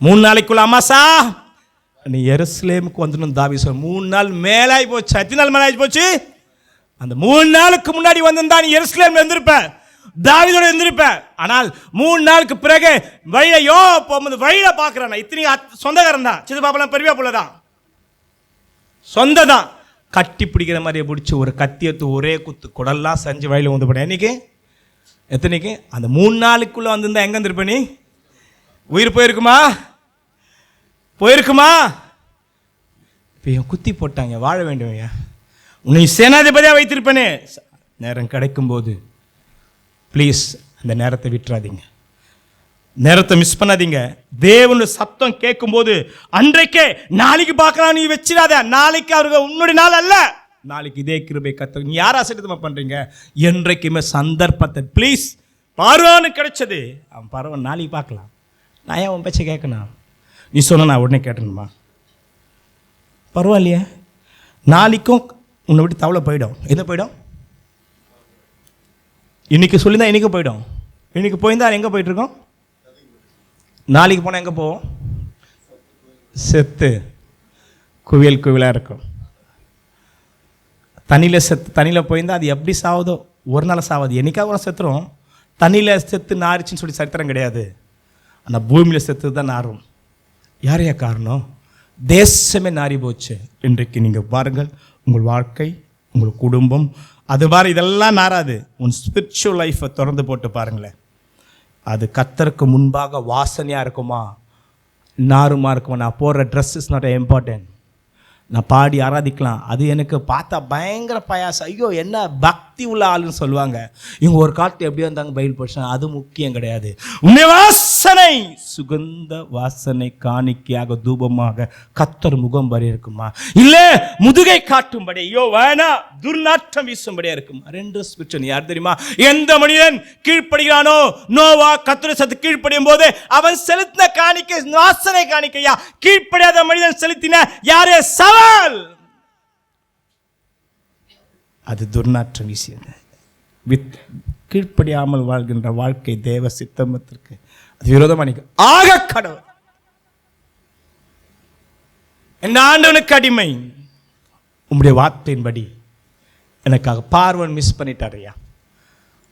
3 நாளைக்குள்ள அமாசா நீ எருசலேமுக்கு வந்துடணும். தாவீது சொல்ல 3 நாள் மேலாகி போச்சு. எத்தனை நாள் மேலாகி போச்சு? அந்த 3 நாளுக்கு முன்னாடி வந்திருந்தா நீ எருசலேம்ல இருந்திருப்ப, தாவீதோட இருந்திருப்ப. ஆனால் 3 நாளுக்கு பிறகு வழியோ போகும்போது வழியில பார்க்குறான். இத்தனை சொந்தக்காரன் தான், சித்து பாப்பெல்லாம் பெரிய பிள்ளை தான், சொந்த தான். கட்டி பிடிக்கிற மாதிரியே பிடிச்சி ஒரு கத்தி எடுத்து ஒரே குத்து குடல்லாம் செஞ்சு வழியில் வந்து போட. என்னைக்கு எத்தனைக்கு? அந்த 3 நாளுக்குள்ளே வந்திருந்தா எங்கே இருந்திருப்ப நீ? உயிர் போயிருக்குமா? போயிருக்குமா? இப்போ என் குத்தி போட்டாங்க, வாழ வேண்டுமையா? உன்னை சேனாதிபதியாக வைத்திருப்பேனே. நேரம் கிடைக்கும்போது ப்ளீஸ் அந்த நேரத்தை விட்டுறாதீங்க, நேரத்தை மிஸ் பண்ணாதீங்க. தேவனுடைய சத்தம் கேட்கும்போது அன்றைக்கே நாளைக்கு பார்க்கலாம் நீ வச்சிடாத. நாளைக்கு அவர்கள் உன்னுடைய நாள் அல்ல. நாளைக்கு இதே கிருபை கத்த. நீ யார் ஆசைத்தமா பண்ணுறீங்க? என்றைக்குமே சந்தர்ப்பத்தை ப்ளீஸ். பார்வானுக்கு கிடைச்சது, அவன் பரவான் நாளைக்கு பார்க்கலாம். நான் ஏன் உன் பேச்சை கேட்கணும்? நீ சொன்ன நான் உடனே கேட்டணுமா? பரவாயில்லையே, நாளைக்கும் உன்னை விட்டு தவளை போயிடும். எந்த போயிடும்? இன்னைக்கு சொல்லியிருந்தா இன்னைக்கு போயிடும். இன்னைக்கு போயிருந்தா எங்கே போயிட்டுருக்கோம்? நாளைக்கு போனால் எங்கே போவோம்? செத்து குவியல் குவியலாக இருக்கும். தண்ணியில் செத்து தண்ணியில் போயிருந்தால் அது எப்படி சாவுதோ, ஒரு நாள் சாவாது, என்னைக்காக கூட செத்துரும். தண்ணியில் செத்து நாரிச்சின்னு சொல்லி சரித்திரம் கிடையாது. ஆனால் பூமியில் செத்து தான் நாரும். யாரையா காரணம்? தேசமே நாரி போச்சு. இன்றைக்கு நீங்கள் பாருங்கள், உங்கள் வாழ்க்கை, உங்கள் குடும்பம், அது மாதிரி இதெல்லாம் நாராது. உன் ஸ்பிரிச்சுவல் லைஃப்பை திறந்து போட்டு பாருங்களேன். அது கர்த்தருக்கு முன்பாக வாசனையாக இருக்குமா, நாருமா இருக்குமா? நான் போடுற ட்ரெஸ் இஸ் நாட் இம்பார்ட்டன்ட். நான் பாடி ஆராதிக்கலாம், அது எனக்கு பார்த்தா பயங்கர பயாசம். ஐயோ என்ன பக்தி உள்ள ஆளுன்னு சொல்லுவாங்க. இவங்க ஒரு காலத்து எப்படியோ இருந்தாங்க, பைபிள் படிச்சாங்க, அது முக்கியம் கிடையாது. உன்னை வாசனை, சுகந்த வாசனை காணிக்கையாக தூபமாக கர்த்தர் முகம் வரை இருக்குமா, இல்லை முதுகை காட்டும்படி ஐயோ வேணா துர்நாற்றம் வீசும்படியா இருக்குமா? 2 ஸ்பிரிச்சுவல். யார் தெரியுமா? எந்த மனிதன் கீழ்ப்படுகிறானோ, நோவா கர்த்தர் சத்து கீழ்ப்படியும் போது அவன் செலுத்தின காணிக்கை வாசனை காணிக்கையா? கீழ்ப்படியாத மனிதன் செலுத்தின யாரே சவால், அது துர்நாற்றம் வீசியது. கீழ்ப்படியாமல் வாழ்கின்ற வாழ்க்கை தேவ சித்தமத்திற்கு அது விரோதமாக ஆக கடவுள். என் ஆண்டவனுக்கு அடிமை, உம்முடைய வார்த்தையின்படி எனக்காக. பார்வன் மிஸ் பண்ணிட்டாரையா.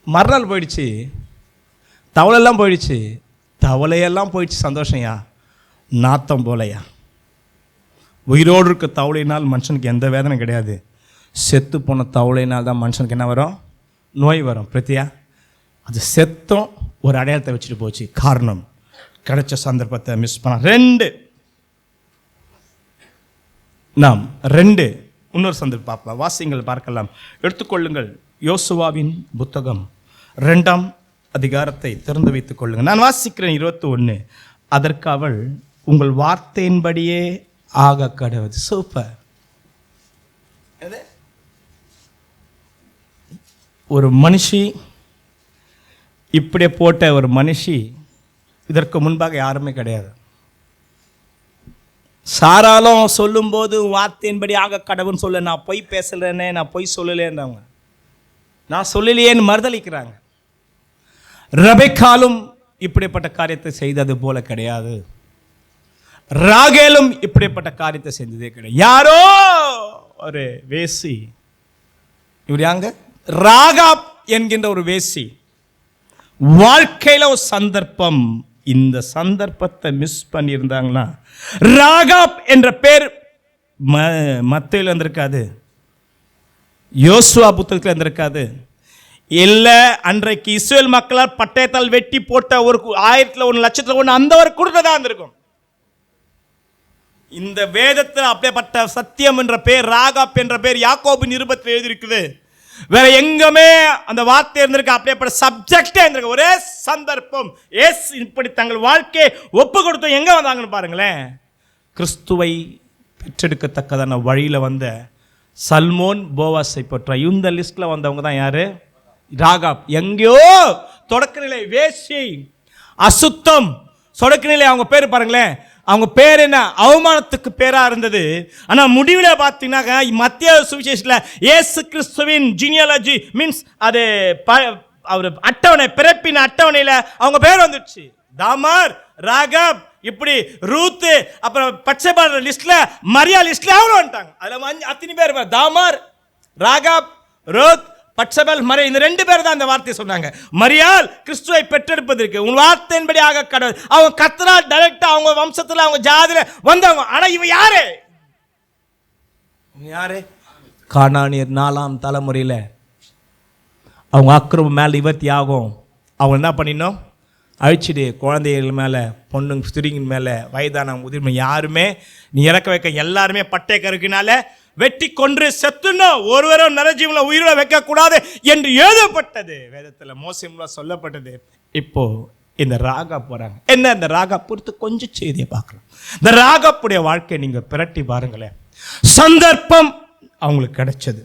மறுநாள் போயிடுச்சு, தவளையெல்லாம் போயிடுச்சு, தவளையெல்லாம் போயிடுச்சு, சந்தோஷம்யா. நாத்தம் போலையா. உயிரோடு இருக்க தவளையினால் மனுஷனுக்கு எந்த வேதனை கிடையாது. செத்து போன தவளையினால் தான் மனுஷனுக்கு என்ன வரும்? நோய் வரும். பிரத்தியா அது செத்தும் ஒரு அடையாளத்தை வச்சுட்டு போச்சு. காரணம், கிடைச்ச சந்தர்ப்பத்தை மிஸ் பண்ண. 2 நாம் 2 இன்னொரு சந்தர்ப்பம் பார்க்கலாம். வாசிங்கள் பார்க்கலாம், எடுத்துக்கொள்ளுங்கள். யோசுவாவின் புத்தகம் 2ஆம் அதிகாரத்தை திறந்து வைத்துக் கொள்ளுங்கள். நான் வாசிக்கிறேன் 21. அதற்கு அவள், உங்கள் வார்த்தையின்படியே ஆக கடவுது. சூப்பர். ஒரு மனுஷி, இப்படி போட்ட ஒரு மனுஷி இதற்கு முன்பாக யாருமே கிடையாது. சாராலும் சொல்லும்போது வார்த்தையின்படி ஆக கடவுள்னு சொல்ல, நான் பொய் பேசலன்னே, நான் பொய் சொல்லலேன்றவங்க, நான் சொல்லலையேன்னு மறுதளிக்கிறாங்க. ரெபெக்காலும் இப்படிப்பட்ட காரியத்தை செய்தது போல கிடையாது. ராகேலும் இப்படிப்பட்ட காரியத்தை செஞ்சதே கிடையாது. யாரோ ஒரு வேசி, இவர் யாங்க? ராகாப் என்கின்ற ஒரு வேசி. வாழ்க்கையில ஒரு சந்தர்ப்பம், இந்த சந்தர்ப்பத்தை மிஸ் பண்ணியிருந்தாங்கன்னா, ராகாப் என்ற பேர் மத்தேயுல இருந்திருக்காது, யோசுவா புத்தகத்தில் இருந்திருக்காது. இல்லை, அன்றைக்கு இஸ்ரேல் மக்களால் பட்டயத்தால் வெட்டி போட்ட ஒரு 1000ல் 1 லட்சத்தில் 1 அந்த ஒரு குடும்பம் இருந்திருக்கும். இந்த வேதத்தில் அப்படிப்பட்ட சத்தியம் என்ற பேர், ராகாப் என்ற பேர் யாக்கோபு நிருபத்தில் எழுதியிருக்குது. வேற எங்குமே அந்த வார்த்தை இருந்திருக்கு. அப்படிப்பட்ட சப்ஜெக்டே இருந்திருக்கு. ஒரே சந்தர்ப்பம், எஸ் இப்படி தங்கள் வாழ்க்கையை ஒப்பு கொடுத்து எங்க வந்தாங்கன்னு பாருங்களேன். கிறிஸ்துவை பெற்றெடுக்கத்தக்கதான வழியில் வந்த சல்மோன், போவாஸை பற்ற இந்த லிஸ்ட்டில் வந்தவங்க தான் யாரு? ராகாப் எங்கேயோ தொடக்க நிலை வேசி, அசுத்தம். தொடக்க நிலை அவங்க பேர் பாருங்களேன், அவங்க பேர் என்ன, அவமானத்துக்கு பேரா இருந்தது. ஆனா முடிவில் பார்த்தீங்கன்னா மத்திய சுவிசேஷத்தில் இயேசு கிறிஸ்துவின் ஜீனியாலஜி மீன்ஸ் அது அவர் அட்டவணை, பிறப்பின் அட்டவணையில் அவங்க பேர் வந்துடுச்சு. தாமார், ராகாப், இப்படி ரூத்து, அப்புறம் பச்சைபால லிஸ்ட்ல, மரியா லிஸ்ட்ல அவங்க வந்துட்டாங்க. அதுல அத்தனை பேர், தாமார், ராகாப், ரூத், பட்சபல், மரியா, இந்த 2 பேர் தான் அந்த வார்த்தையை சொன்னாங்க. மரியாள் கிறிஸ்துவை பெற்றெடுப்பதற்கு உன் வார்த்தையின்படி ஆக கடவுள். அவங்க கத்தரா டைரக்டா அவங்க வம்சத்துல அவங்க ஜாதியில வந்தவங்க. ஆனா இவ யாரு? கானானியர் 4ஆம் தலைமுறையில அவங்க அக்கிரமம் மேல நிவர்த்தி ஆகும். அவங்க என்ன பண்ணினோம், அழிச்சிடு. குழந்தைகள் மேலே, பொண்ணுங்க, ஸ்திரீங்க மேலே, வயதான முதிர்மை யாருமே நீ இறக்க வைக்க, எல்லாருமே பட்டை கருக்கினால வெட்டி கொன்று செத்துணும், ஒருவரும் நரஜீவனை உயிரோட வைக்கக்கூடாது என்று எழுதப்பட்டது வேதத்தில், மோசேல சொல்லப்பட்டது. இப்போ இந்த ராகாப் போறாங்க. என்ன இந்த ராகாப் பொறுத்து கொஞ்சம் செய்தியை பார்க்கலாம். இந்த ராகாப்புடைய வாழ்க்கையை நீங்க பிரட்டி பாருங்களேன். சந்தர்ப்பம் அவங்களுக்கு கிடைச்சது,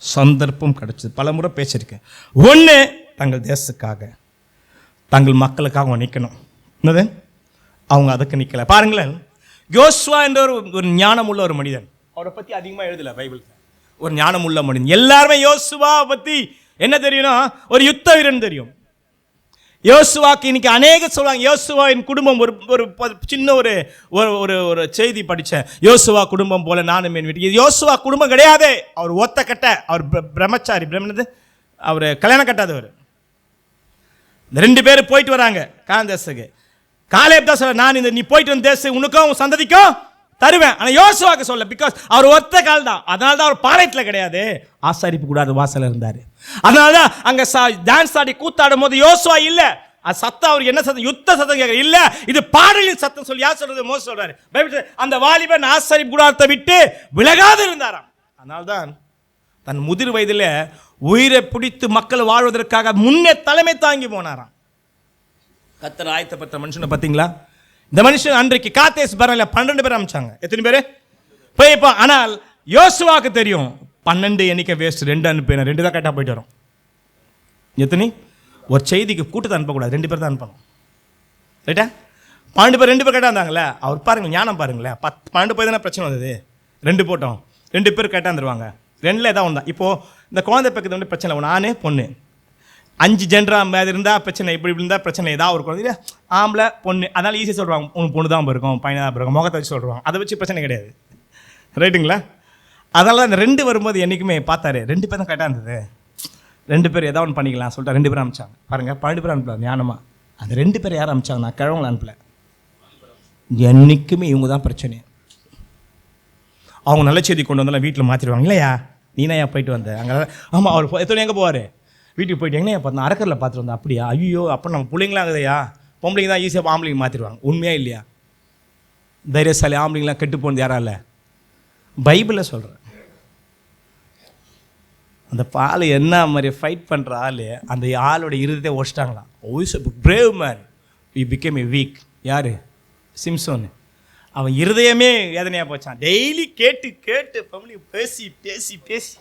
சந்தர்ப்பம் கிடைச்சது. பல முறை பேசியிருக்கேன். ஒன்று, தங்கள் தேசத்துக்காக, தங்கள் மக்களுக்காக நிற்கணும். என்னது, அவங்க அதுக்கு நிற்கல. பாருங்களேன், யோசுவா என்ற ஒரு ஞானமுள்ள ஒரு மனிதன், அவரை பற்றி அதிகமாக எழுதலை பைபிள். ஒரு ஞானமுள்ள மனிதன். எல்லாருமே யோசுவா பற்றி என்ன தெரியும்னா, ஒரு யுத்த வீரன் தெரியும். யோசுவாக்கு இன்னைக்கு அநேக சொல்லுவாங்க, யோசுவாவின் குடும்பம் ஒரு சின்ன ஒரு ஒரு செய்தி படித்தேன். யோசுவா குடும்பம் போல நானும் என் வீட்டுக்கு. யோசுவா குடும்பம் கிடையாது. அவர் ஒத்த கட்ட, அவர் பிரம்மச்சாரி, அவர் கல்யாணம் கட்டாதவர். இந்த 2 பேர் போயிட்டு வராங்க கானான் தேசத்துக்கு. காலேப் தான் சொல்ல, நான் இந்த நீ போயிட்டு வந்த தேசம் உனக்கும் சந்ததிக்கும் தருவேன். ஆனால் யோசுவாக்கு சொல்ல, பிகாஸ் அவர் ஒத்த கால் தான். அதனால தான் அவர் பாளையத்தில் கிடையாது, ஆசாரிப்பு கூடாது வாசல் இருந்தார். அதனால தான் அங்கே டான்ஸ் ஆடி கூத்தாடும் போது யோசுவா இல்லை. அது சத்தம், அவர் என்ன சத்தம், யுத்த சத்தம் கேட்க இல்லை, இது பாடலின் சத்தம் சொல்லி யார் சொல்றது, மோசே சொல்றாரு. அந்த வாலிபன் ஆசாரிப்பு கூடாரத்தை விட்டு விலகாது இருந்தாராம். அதனால தான் தன் முதிர் வயதில் உயிரை பிடித்து மக்கள் வாழ்வதற்காக முன்னே தலைமை தாங்கி போனாராம். கத்தர் ஆயத்தப்பட்ட மனுஷனை பார்த்தீங்களா? இந்த மனுஷன் அன்றைக்கு காத்தேஸ் பரல 12 பேர் அமைச்சாங்க. எத்தனை பேர் போய்ப்பா? ஆனால் யோசுவாக்கு தெரியும் 12 எண்ணிக்கை வேஸ்ட், 2 அனுப்பின, 2 தான் கரெக்டாக போயிட்டு வரும். எத்தனை ஒரு செய்திக்கு கூட்டத்தை அனுப்பக்கூடாது, 2 பேர் தான் அனுப்பணும். ரைட்டா? 12 பேர் 2 பேர் கரெக்டாக இருந்தாங்களே. அவர் பாருங்கள், ஞானம் பாருங்களேன். 12 பேர் தானே பிரச்சனை வந்தது. 2 போட்டோம், 2 பேர் கரெக்டாக வந்துடுவாங்க. 2ல் ஏதாவது ஒன்றா. இப்போது இந்த குழந்தை பக்கத்து வந்து பிரச்சனை, நானே பொண்ணு 5 ஜென்ரா மாதிரி இருந்தால் பிரச்சனை, இப்படி இருந்தால் பிரச்சனை. ஏதாவது ஒரு குழந்தை ஆம்பளை பொண்ணு, அதனால் ஈஸியாக சொல்லுவாங்க, உனக்கு பொண்ணு தான் இருக்கும், பையனாக தான் இருக்கும், முகத்தை வச்சு சொல்லுவாங்க. அதை வச்சு பிரச்சனை கிடையாது. ரைட்டுங்களா? அதனால தான் இந்த 2 வரும்போது என்றைக்குமே பார்த்தாரு, 2 பேர் தான் கரெக்டாக இருந்தது. 2 பேர் ஏதாவது ஒன்று பண்ணிக்கலாம் சொல்லிட்டு 2 பேர் அனுப்பிச்சாங்க. பாருங்கள், 12 பேர் அனுப்பல ஞானமாக. அந்த 2 பேர் யார் அனுப்பிச்சாங்க? நான் கிழவங்களை அனுப்பல. என்றைக்குமே இவங்க தான் பிரச்சனை. அவங்க நல்ல செய்தி கொண்டு வந்தாலும் வீட்டில் மாற்றிடுவாங்க. இல்லையா, நீனா ஏன் போயிட்டு வந்த அங்கே? ஆமாம், அவர் எத்தனை எங்கே போவார், வீட்டுக்கு போயிட்டு எங்கேயா பார்த்தா அறக்கரில் பார்த்துட்டு வந்தேன். அப்படியா? ஐயோ, அப்போ நம்ம பிள்ளைங்களாம் ஆகுதையா? பொம்பளைங்க தான் ஈஸியாக ஆம்பளைங்க மாற்றிடுவாங்க. உண்மையாக இல்லையா? தைரியசாலி ஆம்பளைங்களாம் கெட்டு போனது யாரா இல்லை? பைபிளில் சொல்கிறேன். அந்த பால் என்ன மாதிரி ஃபைட் பண்ணுற ஆள், அந்த ஆளோட இருதயத்தை ஒடிச்சிட்டாங்களாம். Brave man we became a weak. யார்? சிம்சோன். அவன் இருதயமே வேதனையாக போச்சான். டெய்லி கேட்டு கேட்டு ஃபேமிலி பேசி பேசி பேசி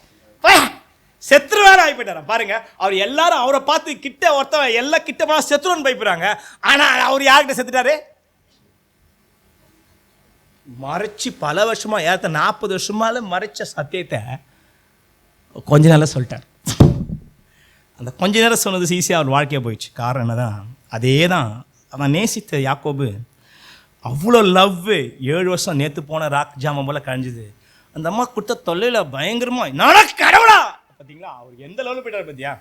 செத்துருவாரு ஆகி போயிட்டாரான். பாருங்க, அவர் எல்லாரும் அவரை பார்த்து கிட்ட ஒருத்தவன் எல்லாம் கிட்ட போனால் செத்துருவன் பயப்படுறாங்க. ஆனால் அவர் யார்கிட்ட செத்துட்டாரு? மறைச்சி பல வருஷமா, 40 வருஷமால மறைச்ச சத்தியத்தை கொஞ்ச நேரம் சொல்லிட்டார். அந்த கொஞ்ச நேரம் சொன்னது ஈஸியாக அவர் வாழ்க்கையாக போயிடுச்சு. காரணம் என்னதான், அதே தான் அவன் நேசித்த யாக்கோபு. அவ்வளோ லவ், 7 வருஷம் நேற்று போன ராக் ஜாமம் போல் கழிஞ்சுது. அந்த அம்மா கொடுத்த தொல்லையில் பயங்கரமாக நானும் கடவுளா பார்த்தீங்களா, அவர் எந்த லெவலில் போயிட்டார் பார்த்தியா?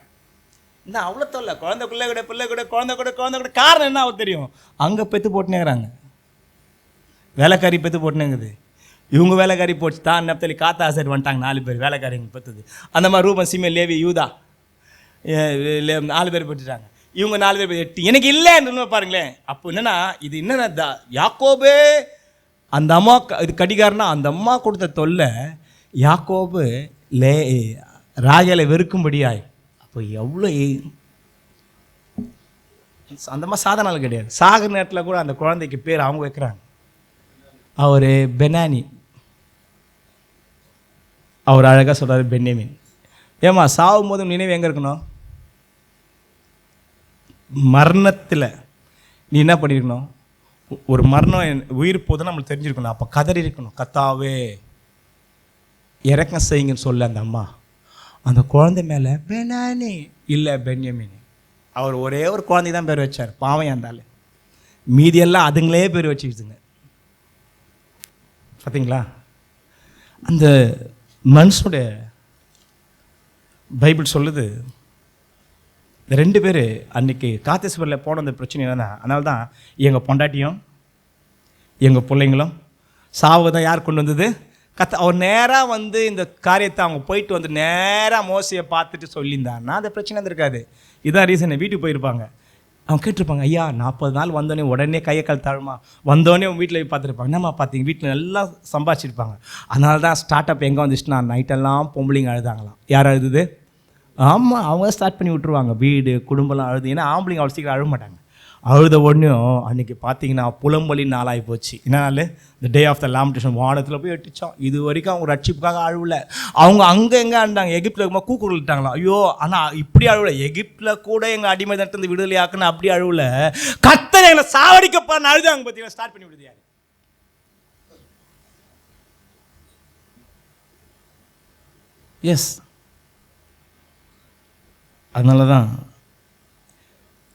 இந்த அவ்வளோ தொல்லை, குழந்தைக்குள்ளே கூட பிள்ளை கூட குழந்தை கூட குழந்தை கூட. காரணம் என்ன அவர் தெரியும்? அங்கே பெற்று போட்டுனேங்கிறாங்க, வேலைக்காரி பெற்று போட்டுனேங்குது. இவங்க வேலைக்காரி போச்சு தான் நெப்தலி காத்தா சரி வந்துட்டாங்க 4 பேர் வேலைக்காரிங்க பெற்றது. அந்த மாதிரி ரூபன், சிமே, லேவி, யூதா 4 பேர் பெற்றுட்டாங்க. இவங்க 4 பேர் 8. எனக்கு இல்லைன்னு பாருங்களேன். அப்போ என்னன்னா, இது என்னன்னா, யாக்கோபே அந்த அம்மா இது கடிகாரனா அந்த அம்மா கொடுத்த தொல்லை யாக்கோபு ராகேலை வெறுக்கும்படியாய். அப்போ எவ்வளோ அந்த அம்மா சாதனால கிடையாது. சாகிற நேரத்தில் கூட அந்த குழந்தைக்கு பேர் அவங்க வைக்கிறாங்க. அவர் பெனானி, அவர் அழகாக சொல்கிறார் பென்யமின். ஏமா சாகும் போதும் நினைவு எங்கே இருக்கணும்? மரணத்தில் நீ என்ன பண்ணியிருக்கணும்? ஒரு மரணம் உயிர் போதுன்னு நம்மளுக்கு தெரிஞ்சிருக்கணும். அப்போ கதறி இருக்கணும், கத்தாவே இறக்கம் செய்யுங்கன்னு சொல்ல அந்த அம்மா அந்த குழந்தை மேலே பெனானி இல்லை பென்யமின், அவர் ஒரே ஒரு குழந்தை தான் பேர் வச்சார். பாவம் இருந்தாலும் மீதியெல்லாம் அதுங்களே பேர் வச்சுக்கிட்டுங்க. பார்த்தீங்களா? அந்த மனுஷனுடைய பைபிள் சொல்லுது, 2 பேர் அன்றைக்கி காத்தேஸ்வரில் போன அந்த பிரச்சனை என்னன்னா, அதனால தான் எங்கள் பொண்டாட்டியும் எங்கள் பிள்ளைங்களும் சாவு தான் யார் கொண்டு வந்தது? அவர் நேராக வந்து இந்த காரியத்தை அவங்க போயிட்டு வந்து நேராக மோசையை பார்த்துட்டு சொல்லியிருந்தாருன்னா அந்த பிரச்சனை இருந்திருக்காது. இதான் ரீசன். வீட்டுக்கு போயிருப்பாங்க, அவங்க கேட்டிருப்பாங்க, ஐயா 40 நாள் வந்தோடனே உடனே கையை கால் தழுமா வந்தோடனே அவங்க வீட்டில் போய் பார்த்துருப்பாங்க. என்னம்மா பார்த்தீங்க? வீட்டில் நல்லா சம்பாதிச்சிருப்பாங்க. அதனால தான் ஸ்டார்ட் அப் எங்கே வந்துச்சுன்னா நைட்டெல்லாம் பொம்பளைங்க அழுதாங்களாம். யார் அழுதுது? ஆமாம், அவங்க ஸ்டார்ட் பண்ணி விட்ருவாங்க. வீடு குடும்பம்லாம் அழுது. ஏன்னா ஆம்பளைங்க அவ்வளோ சீக்கிரம் அழுக மாட்டாங்க. அழுத உடனேயும் அன்றைக்கி பார்த்தீங்கன்னா புலம்பலி நாளாகி போச்சு. என்ன நாள்? இந்த டே ஆஃப் த லாமினேஷன் வானத்தில் போய் எட்டிச்சோம். இது வரைக்கும் அவங்க ரட்சிப்புக்காக அழுவலை. அவங்க அங்கே எங்கே அழுந்தாங்க? எகிப்தில் இருக்கும்போது கூக்குரலிட்டாங்களா? ஐயோ, ஆனால் இப்படி அழுவலை. எகிப்தில் கூட எங்கள் அடிமை தட்டு விடுதலை ஆக்குன்னு அப்படி அழுவலை. கர்த்தர் எங்களை சாவடிக்கப்பான்னு அழுதாங்க. பார்த்தீங்கன்னா ஸ்டார்ட் பண்ணி விடுது யார்? எஸ். அதனால தான்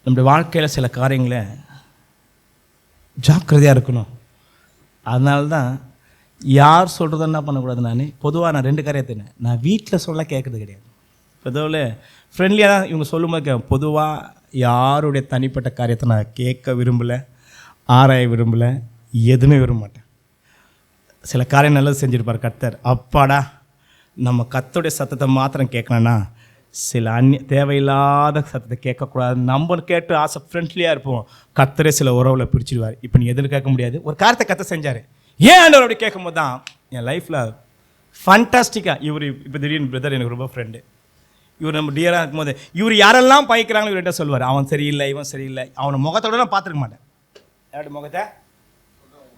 நம்முடைய வாழ்க்கையில் சில காரியங்களை ஜாக்கிரதையாக இருக்கணும். அதனால தான் யார் சொல்கிறத என்ன பண்ணக்கூடாது? பொதுவாக நான் 2 காரியத்தை நான் வீட்டில் சொல்ல கேட்குறது கிடையாது. பொதுவில் ஃப்ரெண்ட்லியாக தான் இவங்க சொல்லும்போது பொதுவாக யாருடைய தனிப்பட்ட காரியத்தை நான் கேட்க விரும்பலை, ஆராய விரும்பலை, எதுவுமே விரும்ப மாட்டேன். சில காரியம் நல்லது செஞ்சுருப்பார் கர்த்தர். அப்பாடா, நம்ம கர்த்தருடைய சத்தத்தை மாத்திரம் கேட்கணுன்னா சில தேவையில்லாத சத்தத்தை கேட்கக்கூடாது. நம்ம கேட்டு ஆசை ஃப்ரெண்ட்லியாக இருப்போம். கர்த்தரே சில உறவில் பிரிச்சுடுவார். இப்போ நீ எதுன்னு கேட்க முடியாது. ஒரு காரியத்தை கர்த்தர் செஞ்சார். ஏன் ஆண்டவர் அப்படி கேட்கும் போது தான் என் லைஃப்பில் ஃபண்டாஸ்டிக்காக இவர் இப்போ திடீர்னு பிரதர் எனக்கு ரொம்ப ஃப்ரெண்டு. இவர் நம்ம டியராக இருக்கும்போது இவர் யாரெல்லாம் பயக்கிறாங்களோ இவர்கிட்ட சொல்லுவார், அவன் சரியில்லை, இவன் சரியில்லை. அவனை முகத்தோட நான் பார்த்துருக்க மாட்டேன். யாரோட முகத்தை?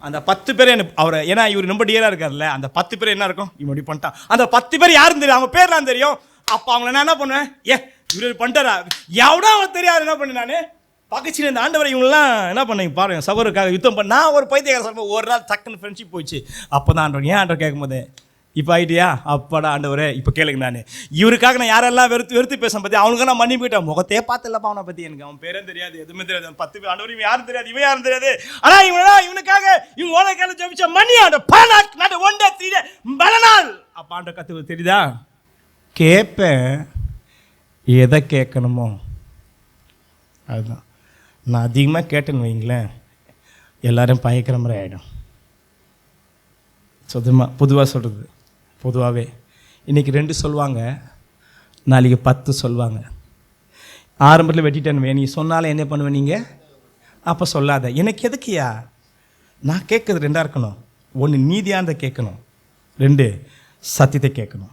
அந்த 10 பேர் எனக்கு அவரை, ஏன்னா இவர் ரொம்ப டியராக இருக்கார்ல, அந்த 10 பேர் என்ன இருக்கும்? இவன் இப்படி பண்ணிட்டான். அந்த 10 பேர் யாரும் தெரியும், அவங்க பேர்லாம் தெரியும். அப்போ அவங்கள நான் என்ன பண்ணுவேன்? இவர் பண்ணிட்டாரா எவ்வளோ அவன் தெரியாது. என்ன பண்ணேன்? நான் பக்கச்சில் இந்த ஆண்டவரை இவங்களாம் என்ன பண்ணீங்க பாருங்க, சகோதரருக்காக யுத்தம் பண்ண. நான் ஒரு பைத்தியக்கார சொல்லுவேன். ஒரு நாள் டக்குன்னு ஃப்ரெண்ட்ஷிப் போயிடுச்சு. அப்போ தான் ஆண்டவர், ஏன் ஆண்டவர் கேட்கும் போது இப்போ ஆகிட்டியா? அப்பாடா ஆண்டவரே, இப்போ கேளுங்க. நான் இவருக்காக நான் யாரெல்லாம் வெறுத்து பேச பற்றி அவனுக்கு நான் மன்னி போயிட்டேன். முகத்தையே பார்த்துலப்பா அவனை பற்றி. எனக்கு அவன் பேரும் தெரியாது, எதுவுமே தெரியாது. 10 பேர் ஆண்டவர் இவன் யாரும் தெரியாது, இவன் யாரும் தெரியாது. ஆனால் இவனுக்காக இவங்க ஓலைக்கால ஜபிச்ச மணி ஆண்டவர் பல ஒன்றே தீர பல நாள். அப்போ ஆண்டவர் கற்று தெரியுதா? கேட்பேன், எதை கேட்கணுமோ அதுதான். நான் அதிகமாக கேட்டேன்னு வைங்களேன், எல்லோரும் பயக்கிற மாதிரி ஆகிடும். பொதுவாக சொல்கிறது, பொதுவாகவே இன்றைக்கி 2 சொல்லுவாங்க, நாளைக்கு 10 சொல்லுவாங்க. ஆரம்பத்தில் வெட்டிட்டேன்னு நீ சொன்னாலும் என்ன பண்ணுவேன் நீங்கள்? அப்போ சொல்லாத. எனக்கு எதுக்குயா? நான் கேட்குறது 2 இருக்கணும். 1 நீதியானதை கேட்கணும், 2 சத்தியத்தை கேட்கணும்,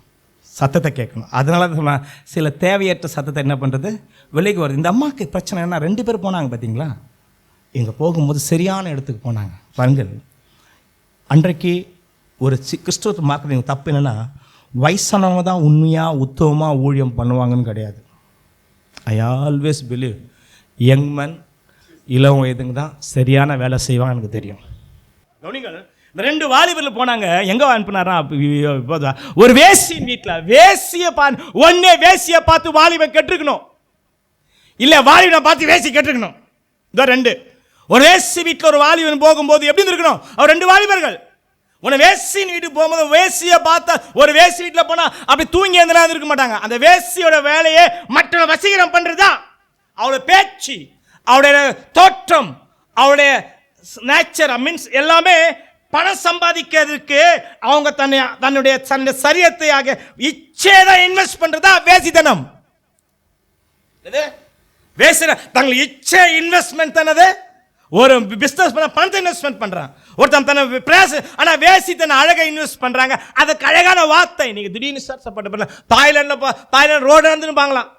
சத்தத்தை கேட்கணும். அதனால தான் சில தேவையற்ற சத்தத்தை என்ன பண்ணுறது, விலைக்கு வருது. இந்த அம்மாவுக்கு பிரச்சனை என்ன? 2 பேர் போனாங்க பார்த்தீங்களா? இங்கே போகும்போது சரியான இடத்துக்கு போனாங்க. பாருங்கள், அன்றைக்கு ஒரு கிறிஸ்துவ மார்க்கெட்டிங் தப்பு என்னென்னா, வயசானவங்க தான் உண்மையாக உத்தமமாக ஊழியம் பண்ணுவாங்கன்னு கிடையாது. I always believe young man, இளம் வயதுங்க தான் சரியான வேலை செய்வாங்க. எனக்கு தெரியும். கவனிங்கள், இந்த 2 வாலிபர்கள் போனாங்க. எங்கே அனுப்பினாரா? ஒரு வேசியின் வீட்டில். வேசியை ஒன்னே வேசியை பார்த்து வாலிபன் கெட்டுருக்கணும், இல்லை வாலிபனை பார்த்து வேசி கெட்டுருக்கணும். இந்த 2 ஒரு வேசி வீட்டில் ஒரு வாலிபன் போகும்போது எப்படி இருக்கணும்? அவர் 2 வாலிபர்கள். உன்னை வேசியின் வீட்டுக்கு போகும்போது வேசியை பார்த்தா, ஒரு வேசி வீட்டில் போனால் அப்படி தூங்கி எந்தனாவது இருக்க மாட்டாங்க. அந்த வேசியோட வேலையே மற்றவங்க வசீகரம் பண்ணுறதா. அவளுடைய பேச்சு, அவருடைய தோற்றம், அவருடைய நேச்சர் மீன்ஸ் எல்லாமே பணம் சம்பாதிக்கிறதுக்கு அவங்க தன்னுடைய சரியத்தை ஆக இச்சையை இன்வெஸ்ட் பண்றதா வேசித்தனம். தங்கள் இச்சை இன்வெஸ்ட்மெண்ட் தானது. ஒரு பிசினஸ் பண்ண பணத்தை இன்வெஸ்ட்மெண்ட் பண்றான் ஒருத்தன் தன்னை பிரயாச. ஆனா வேசித்தனை அழகா இன்வெஸ்ட் பண்றாங்க. அதுக்கு அழகான வார்த்தை. நீங்க திடீர்னு சர்ச்சப்பட்டு தாய்லாந்து ரோடு வந்துருப்பாங்களாம்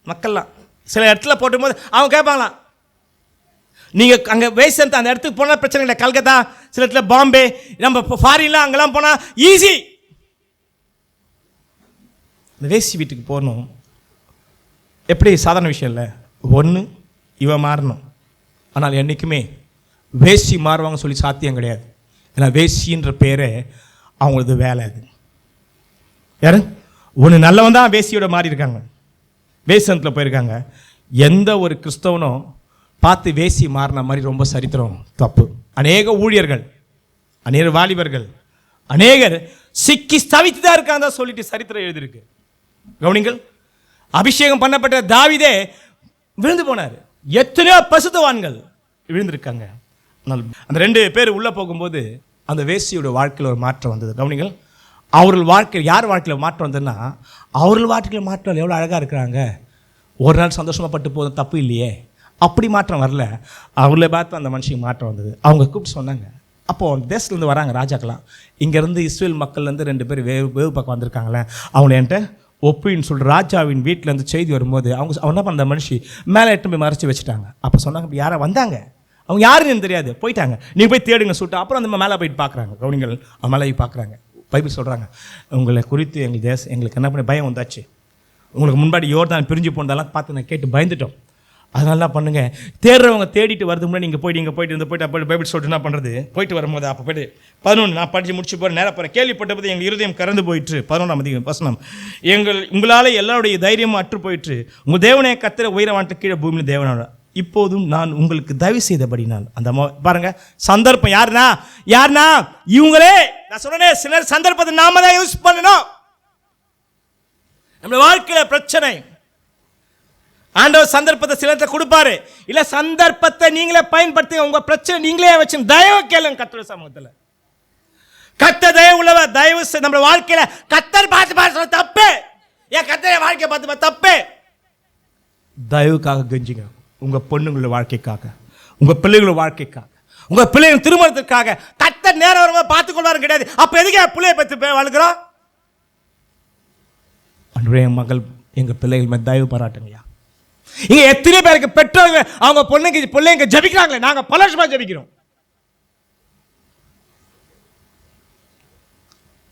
மக்கள்லாம். சில இடத்துல போட்டும் போது அவங்க கேட்பாங்களாம், நீங்கள் அங்கே வேஸ்ட் அந்த இடத்துக்கு போனால் பிரச்சனை இல்லை. கல்கத்தா, சில இடத்துல பாம்பே, நம்ம ஃபாரின்லாம் அங்கெல்லாம் போனால் ஈஸி. இந்த வேசி வீட்டுக்கு போகணும். எப்படி சாதாரண விஷயம் இல்லை. ஒன்று இவன் மாறணும். ஆனால் என்றைக்குமே வேசி மாறுவாங்க சொல்லி சாத்தியம் கிடையாது. ஏன்னா வேசின்ற பேரே அவங்களது வேலை. அது யாரு? ஒன்று நல்லவன் தான் வேசியோட மாறி இருக்காங்க, வேசனத்தில் போயிருக்காங்க. எந்த ஒரு கிறிஸ்தவனும் பார்த்து வேசி மாறின மாதிரி ரொம்ப சரித்திரம் தப்பு. அநேக ஊழியர்கள், அநேக வாலிபர்கள், அநேகர் சிக்கி தவித்து தான் இருக்காங்க சொல்லிட்டு சரித்திரம் எழுதியிருக்கு. கவனிங்கள், அபிஷேகம் பண்ணப்பட்ட தாவீதே விழுந்து போனார். எத்தனையோ பசுத்தவான்கள் விழுந்திருக்காங்க. அந்த 2 பேர் உள்ளே போகும்போது அந்த வேசியோட வாழ்க்கையில் ஒரு மாற்றம் வந்தது. கவனிங்கள், அவர்கள் வாழ்க்கையில் யார் வாழ்க்கையில் மாற்றம் வந்ததுன்னா, அவர்கள் வாழ்க்கையில் மாற்றம் எவ்வளோ அழகாக இருக்கிறாங்க. ஒரு நாள் சந்தோஷமாக பட்டு போதும், தப்பு இல்லையே. அப்படி மாற்றம் வரல. அவங்கள பார்த்து அந்த மனுஷங்க மாற்றம் வந்தது. அவங்க கூப்பிட்டு சொன்னாங்க, அப்போது அந்த தேசத்துலேருந்து வராங்க ராஜாக்கெல்லாம். இங்கேருந்து இஸ்ரேல் மக்கள்லேருந்து 2 பேர் வேவு பக்கம் வந்திருக்காங்களே, அவங்க என்கிட்ட ஒப்பின்னு சொல்லிட்டு ராஜாவின் வீட்டிலேருந்து செய்தி வரும்போது அவங்க என்ன பண்ண, அந்த மனுஷி மேலே எட்டு போய் மறைச்சி வச்சுட்டாங்க. அப்போ சொன்னாங்க, இப்படி யாரை வந்தாங்க, அவங்க யாருன்னு தெரியாது, போயிட்டாங்க, நீங்கள் போய் தேடுங்க சொல்லிட்டு. அப்புறம் அந்த மேலே போயிட்டு பார்க்குறாங்க. கவனிங்கள், அவங்க மேலே போய் பார்க்குறாங்க. பைபிள் சொல்கிறாங்க, உங்களை குறித்து எங்களுக்கு என்ன பண்ணி பயம் வந்தாச்சு. உங்களுக்கு முன்னாடி யோர்தான் பிரிஞ்சு போனதெல்லாம் பார்த்து நான் கேட்டு பயந்துட்டோம். அதனால என்ன பண்ணுங்க, தேடுறவங்க தேடிட்டு வரது முன்னாடி நீங்கள் போயிட்டு அப்போ பைபிள் சொல்லிட்டு என்ன பண்ணுறது, போயிட்டு வரும்போது அப்போ போய்ட்டு 11 நான் படித்து முடிச்சு போகிறேன், நேராக போகிறேன். கேள்விப்பட்டபோது எங்கள் இருதயம் கறந்து போயிட்டு. 11ஆம் வசனம், உங்களால் எல்லாருடைய தைரியமும் அற்று போயிட்டு, உங்கள் தேவனை கத்திர உயரவான்ட்டு கீழே பூமியில் தேவனோட இப்போதும் நான் உங்களுக்கு தயவு செய்தபடினால். அந்த பாருங்க, சந்தர்ப்பம் யாருனா இவங்களே. நான் சொன்னேன், சிலர் சந்தர்ப்பத்தை நாம தான் யூஸ் பண்ணணும். நம்ம வாழ்க்கையில பிரச்சனை, ஆண்டவர் சந்தர்ப்பத்தை சிலர்கிட்ட கொடுப்பாரு. இல்ல சந்தர்ப்பத்தை நீங்களே பயன்படுத்தி உங்க பிரச்சனை நீங்களே வச்சு தயவு கேளுங்க கர்த்தருடைய சமூகத்தில். கர்த்தர் தயவு உள்ளவர். தயவு நம்ம வாழ்க்கையில கர்த்தர் பார்த்து தப்பு, ஏன் கர்த்தரை வாழ்க்கை பார்த்து தப்பு. தயவுக்காக கெஞ்சுங்க, உங்க பொண்ணுங்களோட வாழ்க்கைக்காக, உங்க பிள்ளைகளோட வாழ்க்கைக்காக, உங்க பிள்ளைகள் திருமணத்திற்காக. கர்த்தர் நேரம் வரும்போது பார்த்துக் கொள்வாரு கிடையாது. அப்ப எதுக்கு பிள்ளைய பத்தி வளர்க்கிறோம்? அன்றைய மகள் எங்க பிள்ளைகள் மேல் தயவு பாராட்டுங்கய்யா. இங்க எத்தனை பேருக்கு பெற்றோர்கள் அவங்க பிள்ளைங்க ஜபிக்கிறாங்களே, நாங்க பல வருஷமா ஜபிக்கிறோம்.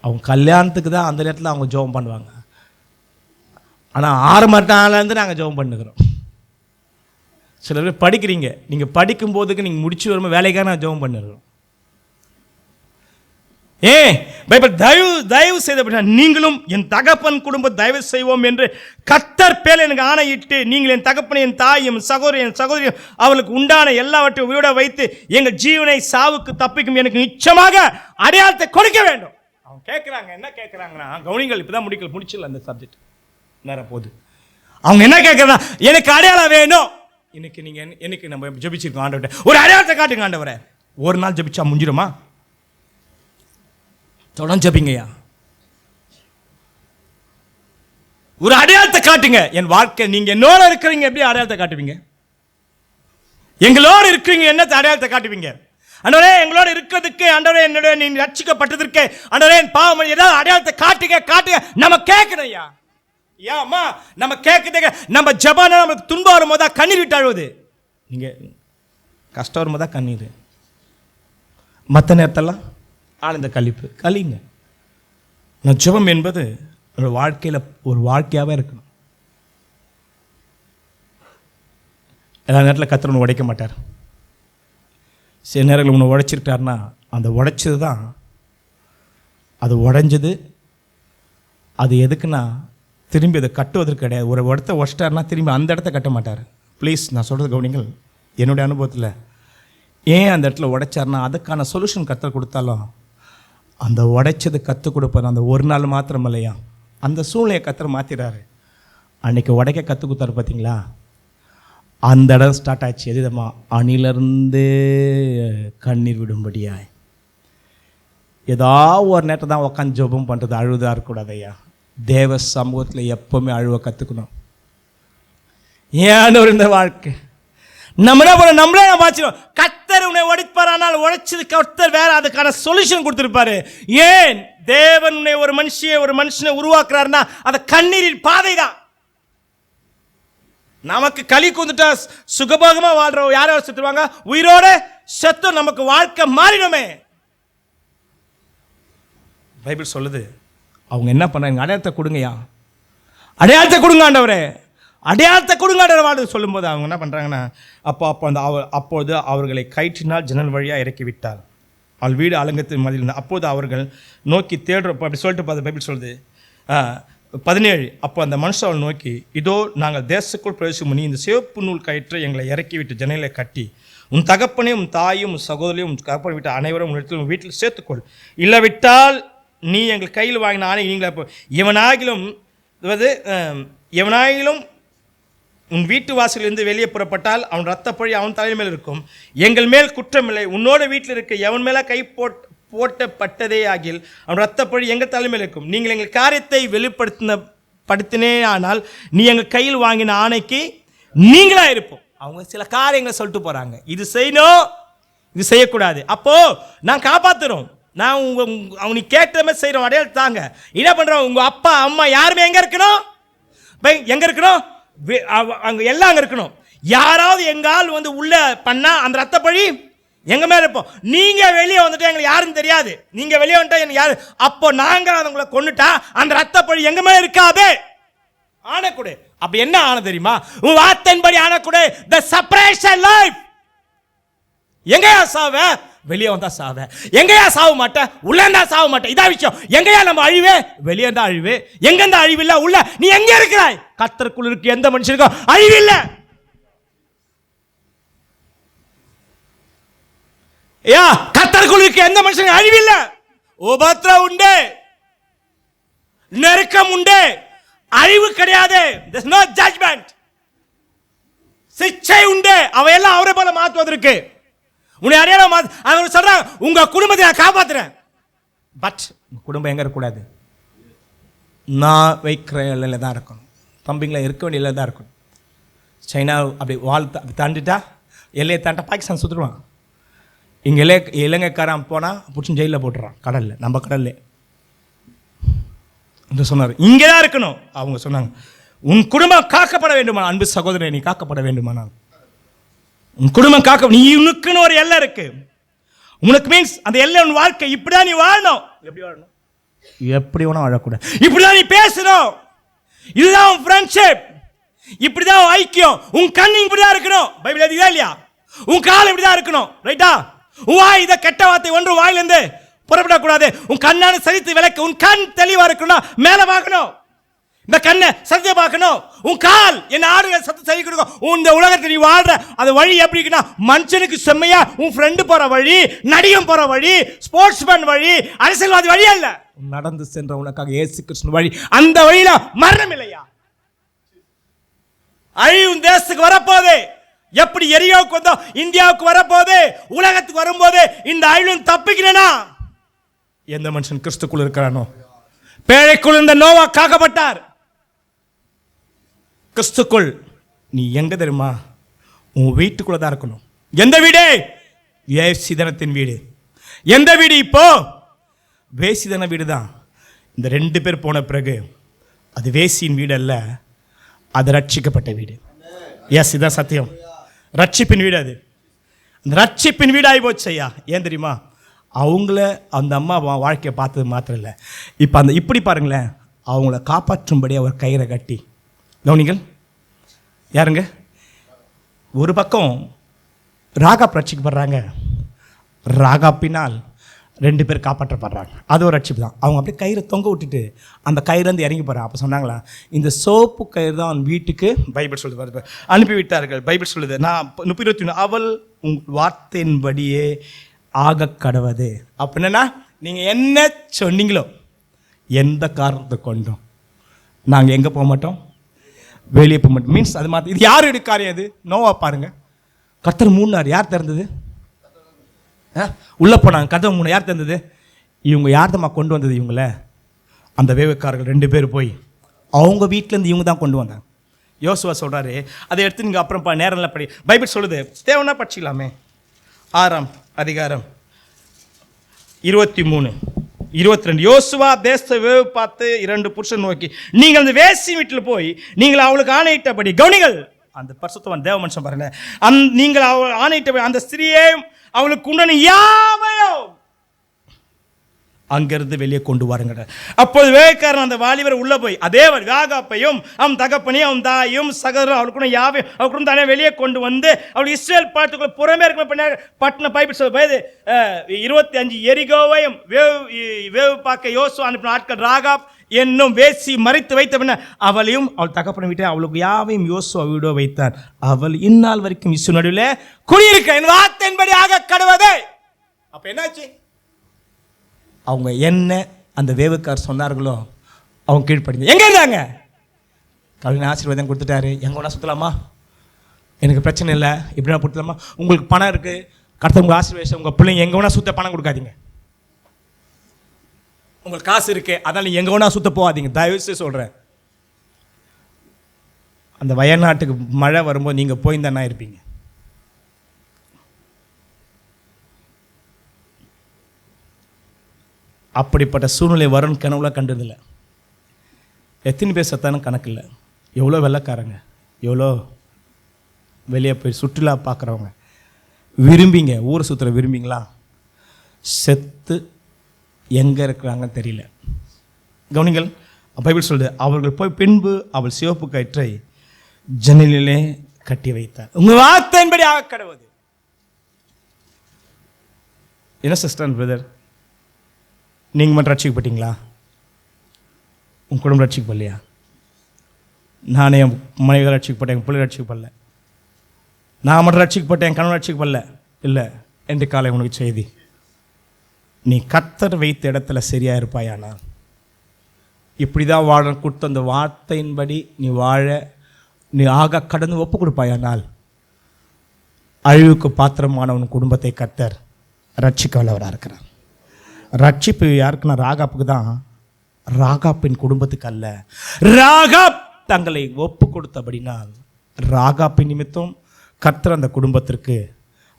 அவங்க கல்யாணத்துக்கு தான் அந்த நேரத்தில் அவங்க ஜெபம் பண்ணுவாங்க. ஆனால் 6 மணி நேரம்லேருந்து நாங்கள் ஜெபம் பண்ணுகிறோம். சில பேர் படிக்கிறீங்க, நீங்கள் படிக்கும் போதுக்கு நீங்கள் முடிச்சு வரும்போது வேலைக்காக நான் ஜெபம் பண்ணுறோம். பைபிள் தயவு செய்த நீங்களும் என் தகப்பன் குடும்பம் தயவு செய்வோம் என்று கர்த்தர் பேர் எனக்கு ஆணையிட்டு, நீங்கள் என் தகப்பனை, என் தாயும் சகோதரி அவளுக்கு உண்டான எல்லாவற்றையும் உயிரோட வைத்து எங்கள் ஜீவனை சாவுக்கு தப்பிக்கும் எனக்கு நிச்சயமாக அடையாளத்தை கொடுக்க வேண்டும். அவங்க கேட்குறாங்க, என்ன கேட்குறாங்கன்னா, கவனிங்கள், இப்போதான் முடிச்சிடல அந்த சப்ஜெக்ட், நேரம் போகுது. அவங்க என்ன கேட்குறா, எனக்கு அடையாளம் வேணும். இன்னைக்கு நம்ம ஜபிச்சிருக்கோம், ஆண்டவர்கிட்ட ஒரு அடையாளத்தை காட்டுங்க ஆண்டவரே. ஒரு நாள் ஜபிச்சா முடிஞ்சிடுமா? தொடர்ந்து ஜபிங்கய்யா, ஒரு அடையாளத்தை காட்டுங்க. என் வாழ்க்கை, நீங்க என்னோட இருக்கிறீங்க, எப்படி அடையாளத்தை காட்டுவீங்க? எங்களோடு இருக்கிறீங்க, என்ன அடையாளத்தை காட்டுவீங்க? ஆண்டவரே, எங்களோட இருக்கிறதுக்கு, ஆண்டவரே என்னோட நீ ரட்சிக்கப்பட்டதற்கு, ஆண்டவரே என் பாவம் ஏதாவது அடையாளத்தை காட்டுங்க. நம்ம கேட்கணும் ஐயா. ஏம்மா நம்ம கேட்குறதுக்கு, நம்ம ஜபான நமக்கு துன்பம் வரும்போதா கண்ணீர் விட்டு அழுவது, நீங்க கஷ்டம் வரும்போதா கண்ணீர், மற்ற நேரத்தெல்லாம் ஆனந்த கழிங்க. நான் ஜெபம் என்பது ஒரு வாழ்க்கையில் ஒரு வாழ்க்கையாகவே இருக்கணும். எல்லா நேரத்தில் கர்த்தர் ஒன்று உடைக்க மாட்டார். சில நேரங்கள் ஒன்று உடைச்சிருக்காருன்னா அந்த உடைச்சது தான், அது உடைஞ்சது அது எதுக்குன்னா திரும்பி அதை கட்டுவதற்கு கிடையாது. ஒரு இடத்த உடைச்சிட்டாருன்னா திரும்பி அந்த இடத்த கட்ட மாட்டார். ப்ளீஸ், நான் சொல்கிறது கவனிங்கள். என்னுடைய அனுபவத்தில் ஏன் அந்த இடத்துல உடைச்சார்னா, அதுக்கான சொல்யூஷன் கர்த்தர் கொடுத்தாலும் அந்த உடைச்சது கற்றுக் கொடுப்பார். அந்த ஒரு நாள் மாத்திரம் இல்லையா, அந்த சூழ்நிலையை கர்த்தர் மாற்றிடாரு. அன்றைக்கி உடைக்க கற்றுக் கொடுத்தாரு பார்த்தீங்களா, அந்த இடம் ஸ்டார்ட் ஆச்சு. எதுமா அணிலிருந்து கண்ணீர் விடும்படியாய். ஏதாவது ஒரு நேரத்தை தான் உட்காந்து ஜெபம் பண்ணுறது, அழுதாக இருக்கக்கூடாது ஐயா. தேவ சமூகத்தில் எப்போவுமே அழுவ கற்றுக்கணும். ஏன் ஒரு இந்த வாழ்க்கை நம்ம என்ன பண்ண, நம்மளே வாச்சிடும். கர்த்தர் உன்னை உடைப்பார், ஆனால் உடைச்சது கர்த்தர் வேற, அதுக்கான சொல்யூஷன் கொடுத்துருப்பாரு. ஏன் தேவன் உன்னை ஒரு மனுஷனை உருவாக்குறாருன்னா அது கண்ணீரின் பாதை தான். நமக்கு களி கூந்துட்டா சுகபோகமா வாழ்றோம், யாரும் செத்துருவாங்க, உயிரோட செத்து நமக்கு வாழ்க்கை மாறிடுமே. பைபிள் சொல்லுது, அவங்க என்ன பண்ணாங்க, அடையாளத்தை கொடுங்கயா. அடையாளத்தை கொடுங்க ஆண்டவரே, அடையாளத்தை கொடுங்க ஆண்டவரே சொல்லும்போது அவங்க என்ன பண்ணுறாங்கன்னா, அப்போது அவர்களை கயிற்றினால் ஜன்னல் வழியாக இறக்கி விட்டார். அவள் வீடு அலங்கத்தின் மதில் இருந்தால் அப்போது அவர்கள் நோக்கி தேடுறப்போ அப்படி சொல்லிட்டு பார்த்து பைபிள் சொல்லுது 17. அப்போ அந்த மனுஷன் அவள் நோக்கி, இதோ நாங்கள் தேசத்துக்குள் பிரவேசிக்கும் முன்னி இந்த சிவப்பு நூல் கயிற்றை எங்களை இறக்கி விட்டு ஜன்னலை கட்டி உன் தகப்பனையும் உன் தாயும் உன் சகோதரியும் உன் தகப்பனை விட்டு அனைவரும் உன் வீட்டில் சேர்த்துக்கொள், இல்லாவிட்டால் நீ எங்கள் கையில் வாங்கின ஆணை நீங்களே எவனாகிலும் உன் வீட்டு வாசலிருந்து வெளியே புறப்பட்டால் அவன் ரத்தப்பழி அவன் தலைமை மேல் இருக்கும், எங்கள் மேல் குற்றமில்லை. உன்னோட வீட்டில் இருக்க எவன் மேலே கை போட்டப்பட்டதே ஆகில் அவன் ரத்தப்பழி எங்கள் தலைமையில் இருக்கும். நீங்கள் எங்கள் காரியத்தை வெளிப்படுத்தினே ஆனால் நீ எங்கள் கையில் வாங்கின ஆணைக்கு நீங்களா இருப்போம். அவங்க சில காரியங்களை சொல்லிட்டு போகிறாங்க, இது செய்யணும் இது செய்யக்கூடாது. அப்போது நான் காப்பாற்றுறோம், நான் அவங்க நீ கேட்ட மாதிரி செய்கிறோம், அடையாளம் தாங்க. என்ன பண்ணுறோம், உங்கள் அப்பா அம்மா யாருமே எங்கே இருக்கணும், எங்கே இருக்கணும், அங்கே எல்லாம் அங்கே இருக்கணும். யாராவது எங்கால் உள்ள பண்ணால் அந்த ரத்தப்பழி எங்கள் மேலே இருப்போம். நீங்கள் வெளியே வந்துட்டு எங்களுக்கு யாருன்னு தெரியாது, நீங்கள் வெளியே வந்துட்டா எனக்கு யாரு, அப்போ நாங்கள் அவங்களை கொண்டுட்டா அந்த ரத்தப்பழி எங்கள் மேலே இருக்காது. ஆனக்கூட அப்படி என்ன ஆன தெரியுமா, உன் வார்த்தையின்படி ஆனக்கூட the separation life. எங்கயா சாவ, வெளியே வந்தா சாவ. எங்கயா சாவ மாட்டேன், உள்ள இருந்தா சாவ மாட்டேன். இதான் விஷயம். எங்கயா நம்ம அழிவே, வெளியே இருந்தா அழிவு. எங்க இருந்தா அழிவு இல்ல, உள்ள நீ எங்க இருக்கிறாய். கர்த்தருக்குள் இருக்கு எந்த மனுஷனுக்கும் அழிவு இல்ல. கர்த்தருக்குள் இருக்கு எந்த மனுஷனுக்கும் அழிவு இல்ல. உபத்திரம் உண்டு, நெருக்கம் உண்டு, அழிவு கிடையாது. there's no judgment. சிச்சை உண்டு, அவையெல்லாம் அவரை போல மாற்றுவதற்கு. உன்னை அடையாளம் அவர் சொல்றாங்க, உங்க குடும்பத்தை நான் காப்பாத்துறேன், பட் குடும்பம் எங்க இருக்கக்கூடாது, நான் வைக்கிற எல்லையில தான் இருக்கணும். தம்பிங்களை இருக்க வேண்டிய எல்லையில தான் இருக்கணும். சைனா அப்படி வால் தாண்டிட்டா, எல்லையை தாண்டா பாகிஸ்தான் சுற்றுருவான். இங்கே இலங்கைக்காரன் போனால் பிடிச்சி ஜெயிலில் போட்டுறான், கடலில், நம்ம கடல்ல என்று சொன்னார். இங்கே தான் இருக்கணும். அவங்க சொன்னாங்க, உன் குடும்பம் காக்கப்பட வேண்டுமானால், அன்பு சகோதரன் நீ காக்கப்பட வேண்டுமானால் உன் குடும்பம் காக்க, நீ உனக்குன்னு ஒரு எல்லை இருக்கு. உனக்கு மீன்ஸ் அந்த எல்லை உன் வாழ்க்கை. இப்படிதான் நீ வாழணும். எப்படி வாழணும், எப்படி வேணா வாழக்கூடாது. இப்படிதான் நீ பேசணும். இதுதான் உன் ஃப்ரெண்ட்ஷிப், இப்படிதான் உன் ஐக்கியம். உன் கண் இப்படிதான் இருக்கணும், பைபிள் எதுதான் இல்லையா. உன் கால் இப்படிதான் இருக்கணும், ரைட்டா. உன் வாய் இதை கெட்ட வார்த்தை ஒன்று வாயிலிருந்து புறப்படக்கூடாது. உன் கண்ணான சரித்து விளக்கு. உன் கண் தெளிவா இருக்கணும், மேல பார்க்கணும். இந்த கண்ணை சத்திய பார்க்கணும். உன் கால் என்ன ஆடுகள் சத்து செய்ய கொடுக்கும். இந்த உலகத்தில் நீ வாழ்ற அது வழி எப்படி இருக்குன்னா, மனுஷனுக்கு செம்மையா உன் ஃப்ரெண்டு போற வழி, நடிகம் போற வழி, ஸ்போர்ட்ஸ்மேன் வழி, அரசியல்வாதி வழி அல்ல. நடந்து சென்ற உனக்காக இயேசு கிறிஸ்து வழி. அந்த வழியில மரணம் இல்லையா, அழிவு தேசத்துக்கு வரப்போதே. எப்படி எரியாவுக்கு வந்தோம் இந்தியாவுக்கு வரப்போதே, உலகத்துக்கு வரும்போது இந்த அழிவும் தப்பிக்கிறேனா, எந்த மனுஷன் கிறிஸ்துக்குள் இருக்கிறானோ. பேழைக்குள் இந்த நோவா காக்கப்பட்டார். கிறிஸ்துக்குள் நீ எங்க தெரியுமா, உன் வீட்டுக்குள்ள தான் இருக்கணும். எந்த வீடு, வேசிதனத்தின் வீடு. எந்த வீடு, இப்போ வேசிதன வீடு தான். இந்த 2 பேர் போன பிறகு அது வேசியின் வீடு அல்ல, அது ரட்சிக்கப்பட்ட வீடு. எஸ், இதான் சத்தியம். ரட்சிப்பின் வீடு. அது அந்த ரட்சிப்பின் வீடு ஆகி போச்சு ஐயா. ஏன் தெரியுமா, அவங்கள அந்த அம்மா வாழ்க்கையை பார்த்தது மாத்திரம் இல்லை, இப்போ அந்த இப்படி பாருங்களேன், அவங்கள காப்பாற்றும்படி அவர் கயிறை கட்டி. கவனிங்கள், யாருங்க, ஒரு பக்கம் ராகாப் ரட்சிக்கப்படுறாங்க, ராகாப்பினால் 2 பேர் காப்பாற்றப்படுறாங்க. அது ஒரு ரட்சிப்பு தான். அவங்க அப்படியே கயிறை தொங்க விட்டுட்டு அந்த கயிறுலேருந்து இறங்கி போகிறாங்க. அப்போ சொன்னாங்களா, இந்த சோப்பு கயிறு தான் அவன் வீட்டுக்கு பைபிள் சொல்லுது அனுப்பிவிட்டார்கள். பைபிள் சொல்லுது, நான் 21 அவள் உங்கள் வார்த்தையின்படியே ஆக கடவுது. அப்படின்னா நீங்கள் என்ன சொன்னீங்களோ, எந்த காரணத்தை கொண்டோம் நாங்கள் எங்கே போக மாட்டோம், வெளியே போக மாட்டோம். மீன்ஸ் அது மாதிரி. இது யார் எடுக்காரியம், அது நோவா பாருங்க. கர்த்தர் மூணார், யார் திறந்தது, உள்ளே போனாங்க, கதவை மூணு, யார் திறந்தது, இவங்க யார் தான் கொண்டு வந்தது இவங்கள, அந்த வேவுக்காரர்கள் 2 பேர் போய் அவங்க வீட்டிலேருந்து இவங்க தான் கொண்டு வந்தாங்க. யோசுவா சொல்கிறாரு, அதை எடுத்து நீங்கள் அப்புறம் நேரம் படி. பைபிள் சொல்லுது, தேவனா படிச்சிக்கலாமே. 6ஆம் அதிகாரம் 23, 22. யோசுவா தேச வேவு பார்த்து 2 புருஷன் நோக்கி, நீங்கள் அந்த வேசி வீட்டில் போய் நீங்கள் அவளுக்கு ஆணையிட்டபடி, கவனிகள், அந்த பரிசுத்தவான் தேவ மனுஷன் பாருங்க, நீங்கள் அவள் ஆணையிட்டபடி அந்த ஸ்திரியே அவளுக்கு உண்டான யாவையோ அங்கிருந்து வெளியே கொண்டு வாருங்க. அப்போது வேலைக்காரன் அந்த வாலிபர் உள்ள போய் அதே ராகாப்பையும் அவன் தகப்பனையும் அவன் தாயும் சகோதரரும் அவளுக்கு யாவையும் அவளுக்கு தானே வெளியே கொண்டு வந்து அவள் இஸ்ரேல் பாட்டுக்குள்ள புறமே இருக்கிற பட்டணம் பைபிள் சொல்லுது 25 எரிகோவையும் வேவு பார்க்க யோசுவா அனுப்பின ஆட்கள் ராகாப் என்னும் வேசி மறைத்து வைத்த பின்ன அவளையும் அவள் தகப்பனை விட்டு அவளுக்கு யாவையும் யோசுவா வீடோ வைத்தார். அவள் இந்நாள் வரைக்கும் இஸ்ரவேல் நடுவில் குடியிருக்க என் வார்த்தையின்படி ஆக கடவுதே. அப்ப என்னாச்சு? அவங்க என்ன அந்த வேவுக்கார் சொன்னார்களோ அவங்க கீழ்ப்படிந்து எங்கே இருந்தாங்க? கவிஞர் ஆசீர்வாதம் கொடுத்துட்டாரு. எங்கே வேணா சுற்றலாமா, எனக்கு பிரச்சனை இல்லை, எப்படின்னா கொடுத்துலாமா, உங்களுக்கு பணம் இருக்குது, கர்த்தர் ஆசீர்வாதம், உங்கள் பிள்ளைங்க எங்கே வேணா சுத்த பணம் கொடுக்காதீங்க. உங்களுக்கு காசு இருக்கு அதனால் நீங்கள் எங்கே வேணா சுத்த போகாதீங்க, தயவுசெய்து சொல்கிறேன். அந்த வயநாட்டுக்கு மழை வரும்போது நீங்கள் போயிருந்தானா இருப்பீங்க. அப்படிப்பட்ட சூழ்நிலை வரும்னு கனவுல கண்டதில்லை. எத்தனை பேர் சத்தானும் கணக்கு இல்லை. எவ்வளோ வெள்ளைக்காரங்க, எவ்வளோ வெளியே போய் சுற்றுலா பார்க்குறவங்க விரும்பிங்க, ஊரை சுற்றுற விரும்பிங்களா, செத்து எங்கே இருக்கிறாங்கன்னு தெரியல. கவனிங்கள், பைபிள் சொல்லுது, அவர்கள் போய் பின்பு அவள் சிவப்பு கயிற்றை ஜன்னலிலே கட்டி வைத்தார். உங்கள் வார்த்தையின்படி ஆக கடவுது. என்ன சிஸ்டர் பிரதர், நீங்கள் மட்டும் ரட்சிக்கப்பட்டீங்களா? உங்கள் குடும்பம் ரட்சிக்கப்படலையா? நானே என் மனைவி ரட்சிக்கப்பட்டேன், என் பிள்ளை ரட்சிக்கப்படல. நான் மட்டும் ரட்சிக்கப்பட்டேன், என் கணவன் ரட்சிக்கப்படல. இல்லை, என்று காலை உனக்கு செய்தி, நீ கர்த்தர் வைத்த இடத்துல சரியாக இருப்பாயானா, இப்படி தான் வாழ கொடுத்த அந்த வார்த்தையின்படி நீ வாழ நீ ஆக கடந்து ஒப்பு கொடுப்பாயானால் அழிவுக்கு பாத்திரமான உன் குடும்பத்தை கர்த்தர் ரட்சிக்க வல்லவராக இருக்கிறார். ரட்சிப்பு யாருக்குன்னா ராகாப்புக்கு தான், ராகாப்பின் குடும்பத்துக்கு அல்ல. ராகாப் தங்களை ஒப்பு கொடுத்தபடினால் ராகாப்பின் நிமித்தம் கர்த்தர் அந்த குடும்பத்திற்கு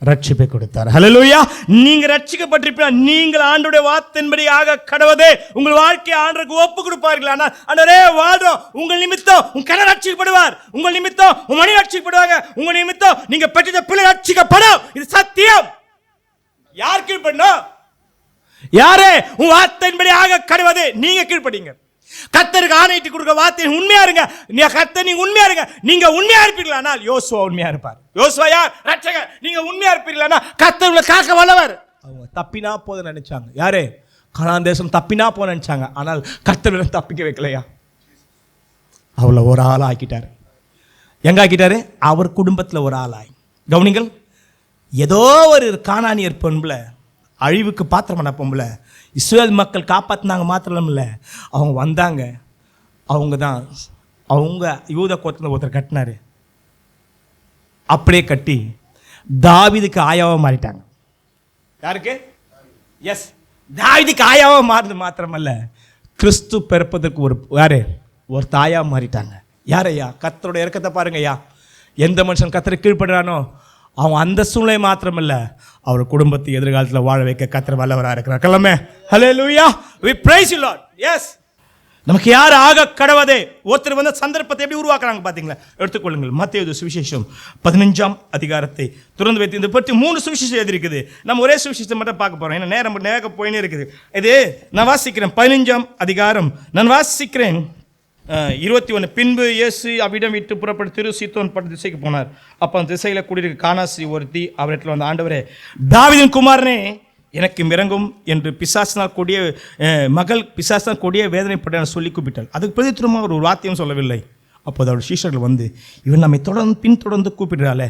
ரட்சிப்பை கொடுத்தார். ஹல்லேலூயா. நீங்கள் ரட்சிக்கப்பட்டிருப்பீங்க, நீங்கள் ஆண்டவருடைய வார்த்தையின்படி ஆக கடவுதே. உங்கள் வாழ்க்கையை ஆண்டவருக்கு ஒப்பு கொடுப்பார்கள். ஆனால் ஆண்டவரே வாழ்றோம், உங்கள் நிமித்தம் உங்கள் கணவர் ரட்சிக்கப்படுவார், உங்கள் நிமித்தம் உங்கள் மனைவி ரட்சிக்கப்படுவாங்க, உங்கள் நிமித்தம் நீங்கள் பெற்ற பிள்ளை ரட்சிக்கப்படும். இது சத்தியம். யார் கீழ்ப்படணும்? யாரே உன் வார்த்தையின்படி ஆக கடவுது. நீங்க கீழ்ப்படிங்க. கர்த்தருக்கு ஆணையிட்டு கொடுக்க வார்த்தை உண்மையா இருங்க. கர்த்தர் நீங்க உண்மையா இருங்க. நீங்க உண்மையா இருப்பீர்களானால் யோசுவா உண்மையா இருப்பார். யோசுவா யார்? ரட்சகர். நீங்க உண்மையா இருப்பீர்களானா கர்த்தர் உங்களை காக்க வல்லவர். அவங்க தப்பினா போத நினைச்சாங்க. யாரே? கானான் தேசம் தப்பினா போத நினைச்சாங்க. ஆனால் கர்த்தர் தப்பிக்க வைக்கலையா, அவளை ஒரு ஆளா ஆக்கிட்டாரு. எங்க ஆக்கிட்டாரு? அவர் குடும்பத்தில் ஒரு ஆளாய். கவனிங்கள், ஏதோ ஒரு கானானியர் பொம்பளை அழிவுக்கு பாத்திரமான பொம்பளை இஸ்ரேல் மக்கள் காப்பாற்றினாங்க மாத்திரம் இல்லை, அவங்க வந்தாங்க. அவங்க தான் அவங்க யூத கோத்திரத்தில் ஒருத்தர் கட்டினார். அப்படியே கட்டி தாவீதுக்கு ஆயாவாக மாறிட்டாங்க. யாருக்கு? எஸ், தாவீதுக்கு ஆயாவாக மாறினது மாத்திரமல்ல, கிறிஸ்து பிறப்பதற்கு ஒரு தாயாக மாறிட்டாங்க. யாரையா? கர்த்தருடைய இரக்கத்தை பாருங்க ஐயா. எந்த மனுஷன் கர்த்தரை கீழ்ப்படுறானோ அவன் அந்த சூழ்நிலை மாத்திரமல்ல, அவர் குடும்பத்தை எதிர்காலத்தில் வாழ வைக்க கர்த்தர் வல்லவராக இருக்கிறார். கலமே hallelujah, we praise you Lord. Yes, நமக்கு யார் ஆக கடவுதே. ஒருத்தர் வந்து சந்தர்ப்பத்தை எப்படி உருவாக்குறாங்க பார்த்தீங்களா? எடுத்துக்கொள்ளுங்கள். மத்தேயு சுவிசேஷம் 15ஆம் அதிகாரத்தை திறந்து வைத்து இந்த பற்றி 3 சுவிசேஷம் எழுதியிருக்குது. நம்ம ஒரே சுவிசேஷத்தை மட்டும் பார்க்க போகிறோம், ஏன்னா நேரம் போயினே இருக்குது. இது நான் வாசிக்கிறேன். 15ஆம் அதிகாரம் நான் வாசிக்கிறேன். 21. பின்பு இயேசு அவ்விடம் விட்டு புறப்பட்டு சீதோன் பட்ட திசைக்கு போனார். அப்போ அந்த திசையில் கூடியிருக்க கானாசி ஒருத்தி அவரிடத்தில் வந்த, ஆண்டவரே தாவீதின் குமாரனே எனக்கு இறங்கும் என்று பிசாசினால் கூடிய மகள் பிசாசினால் கூடிய வேதனைப்பட்ட சொல்லி கூப்பிட்டாள். அதுக்கு பிரதித்திரமாக ஒரு வார்த்தையும் சொல்லவில்லை. அப்போது அவருடைய சீஷர்கள் வந்து, இவன் நம்மை பின்தொடர்ந்து கூப்பிடுறாளே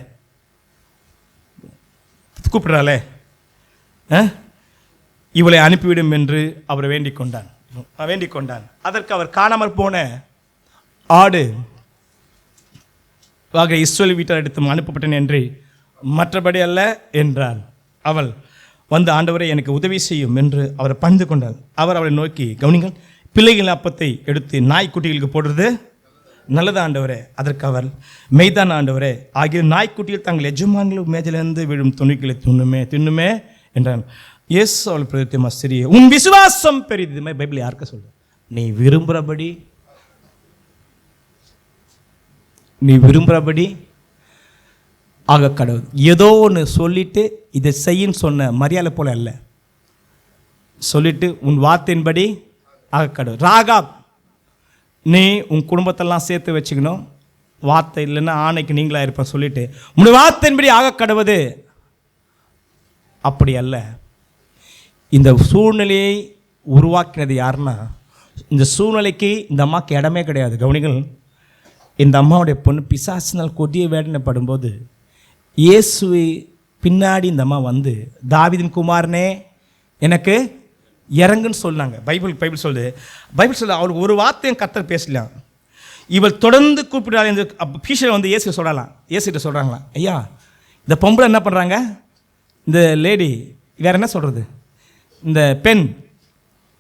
இவளை அனுப்பிவிடும் என்று அவர் வேண்டிக் கொண்டான். அதற்கு அவர் காணாமற் போன ஆடு இஸ்ரவேல் வீட்டார் எடுத்து அனுப்பப்பட்டேன் என்று மற்றபடி அல்ல என்றாள். அவள் வந்து, ஆண்டவரை எனக்கு உதவி செய்யும் என்று அவரை பணிந்து கொண்டாள். அவர் அவளை நோக்கி, கவனிங்கள், பிள்ளைகளின் அப்பத்தை எடுத்து நாய்க்குட்டிகளுக்கு போடுறது நல்லது ஆண்டவரே. அதற்கு அவர், மெய்தான் ஆண்டவரே, ஆகிய நாய்க்குட்டிகள் தங்கள் எஜமான்கள் மேஜிலிருந்து விழும் துணிகளை தின்னுமே என்றான். இயேசு அவள் பிரதித்தியமா, சிறிய உன் விசுவாசம் பெரிது. பைபிள் யாருக்க சொல்ற? நீ விரும்புகிறபடி ஆக கடவுள். ஏதோ ஒன்று சொல்லிட்டு இதை செய்யின்னு சொன்ன மரியாதை போல அல்ல. சொல்லிட்டு உன் வார்த்தையின்படி ஆகக்கடவுது. ராகாப், நீ உன் குடும்பத்தெல்லாம் சேர்த்து வச்சுக்கணும், வார்த்தை இல்லைன்னா ஆணைக்கு நீங்களாக இருப்ப சொல்லிட்டு உன் வார்த்தையின்படி ஆகக்கடவுது. அப்படி அல்ல. இந்த சூழ்நிலையை உருவாக்கினது யாருன்னா, இந்த சூழ்நிலைக்கு இந்த அம்மாவுக்கு இடமே கிடையாது. கவனிகள், இந்த அம்மாவுடைய பொண்ணு பிசாசினால் கொடிய வேதனைப்படும்போது இயேசுவை பின்னாடி இந்த அம்மா வந்து, தாவீதின் குமாரனே எனக்கு இறங்குன்னு சொன்னாங்க. பைபிள் சொல்லுது அவளுக்கு ஒரு வார்த்தையும் கர்த்தர் பேசலாம். இவள் தொடர்ந்து கூப்பிடாது என்று பீஷர் வந்து இயேசு சொல்லலாம். இயேசுகிட்ட சொல்கிறாங்களாம், ஐயா இந்த பொம்பளை என்ன பண்ணுறாங்க, இந்த லேடி வேறு என்ன சொல்கிறது, இந்த பெண்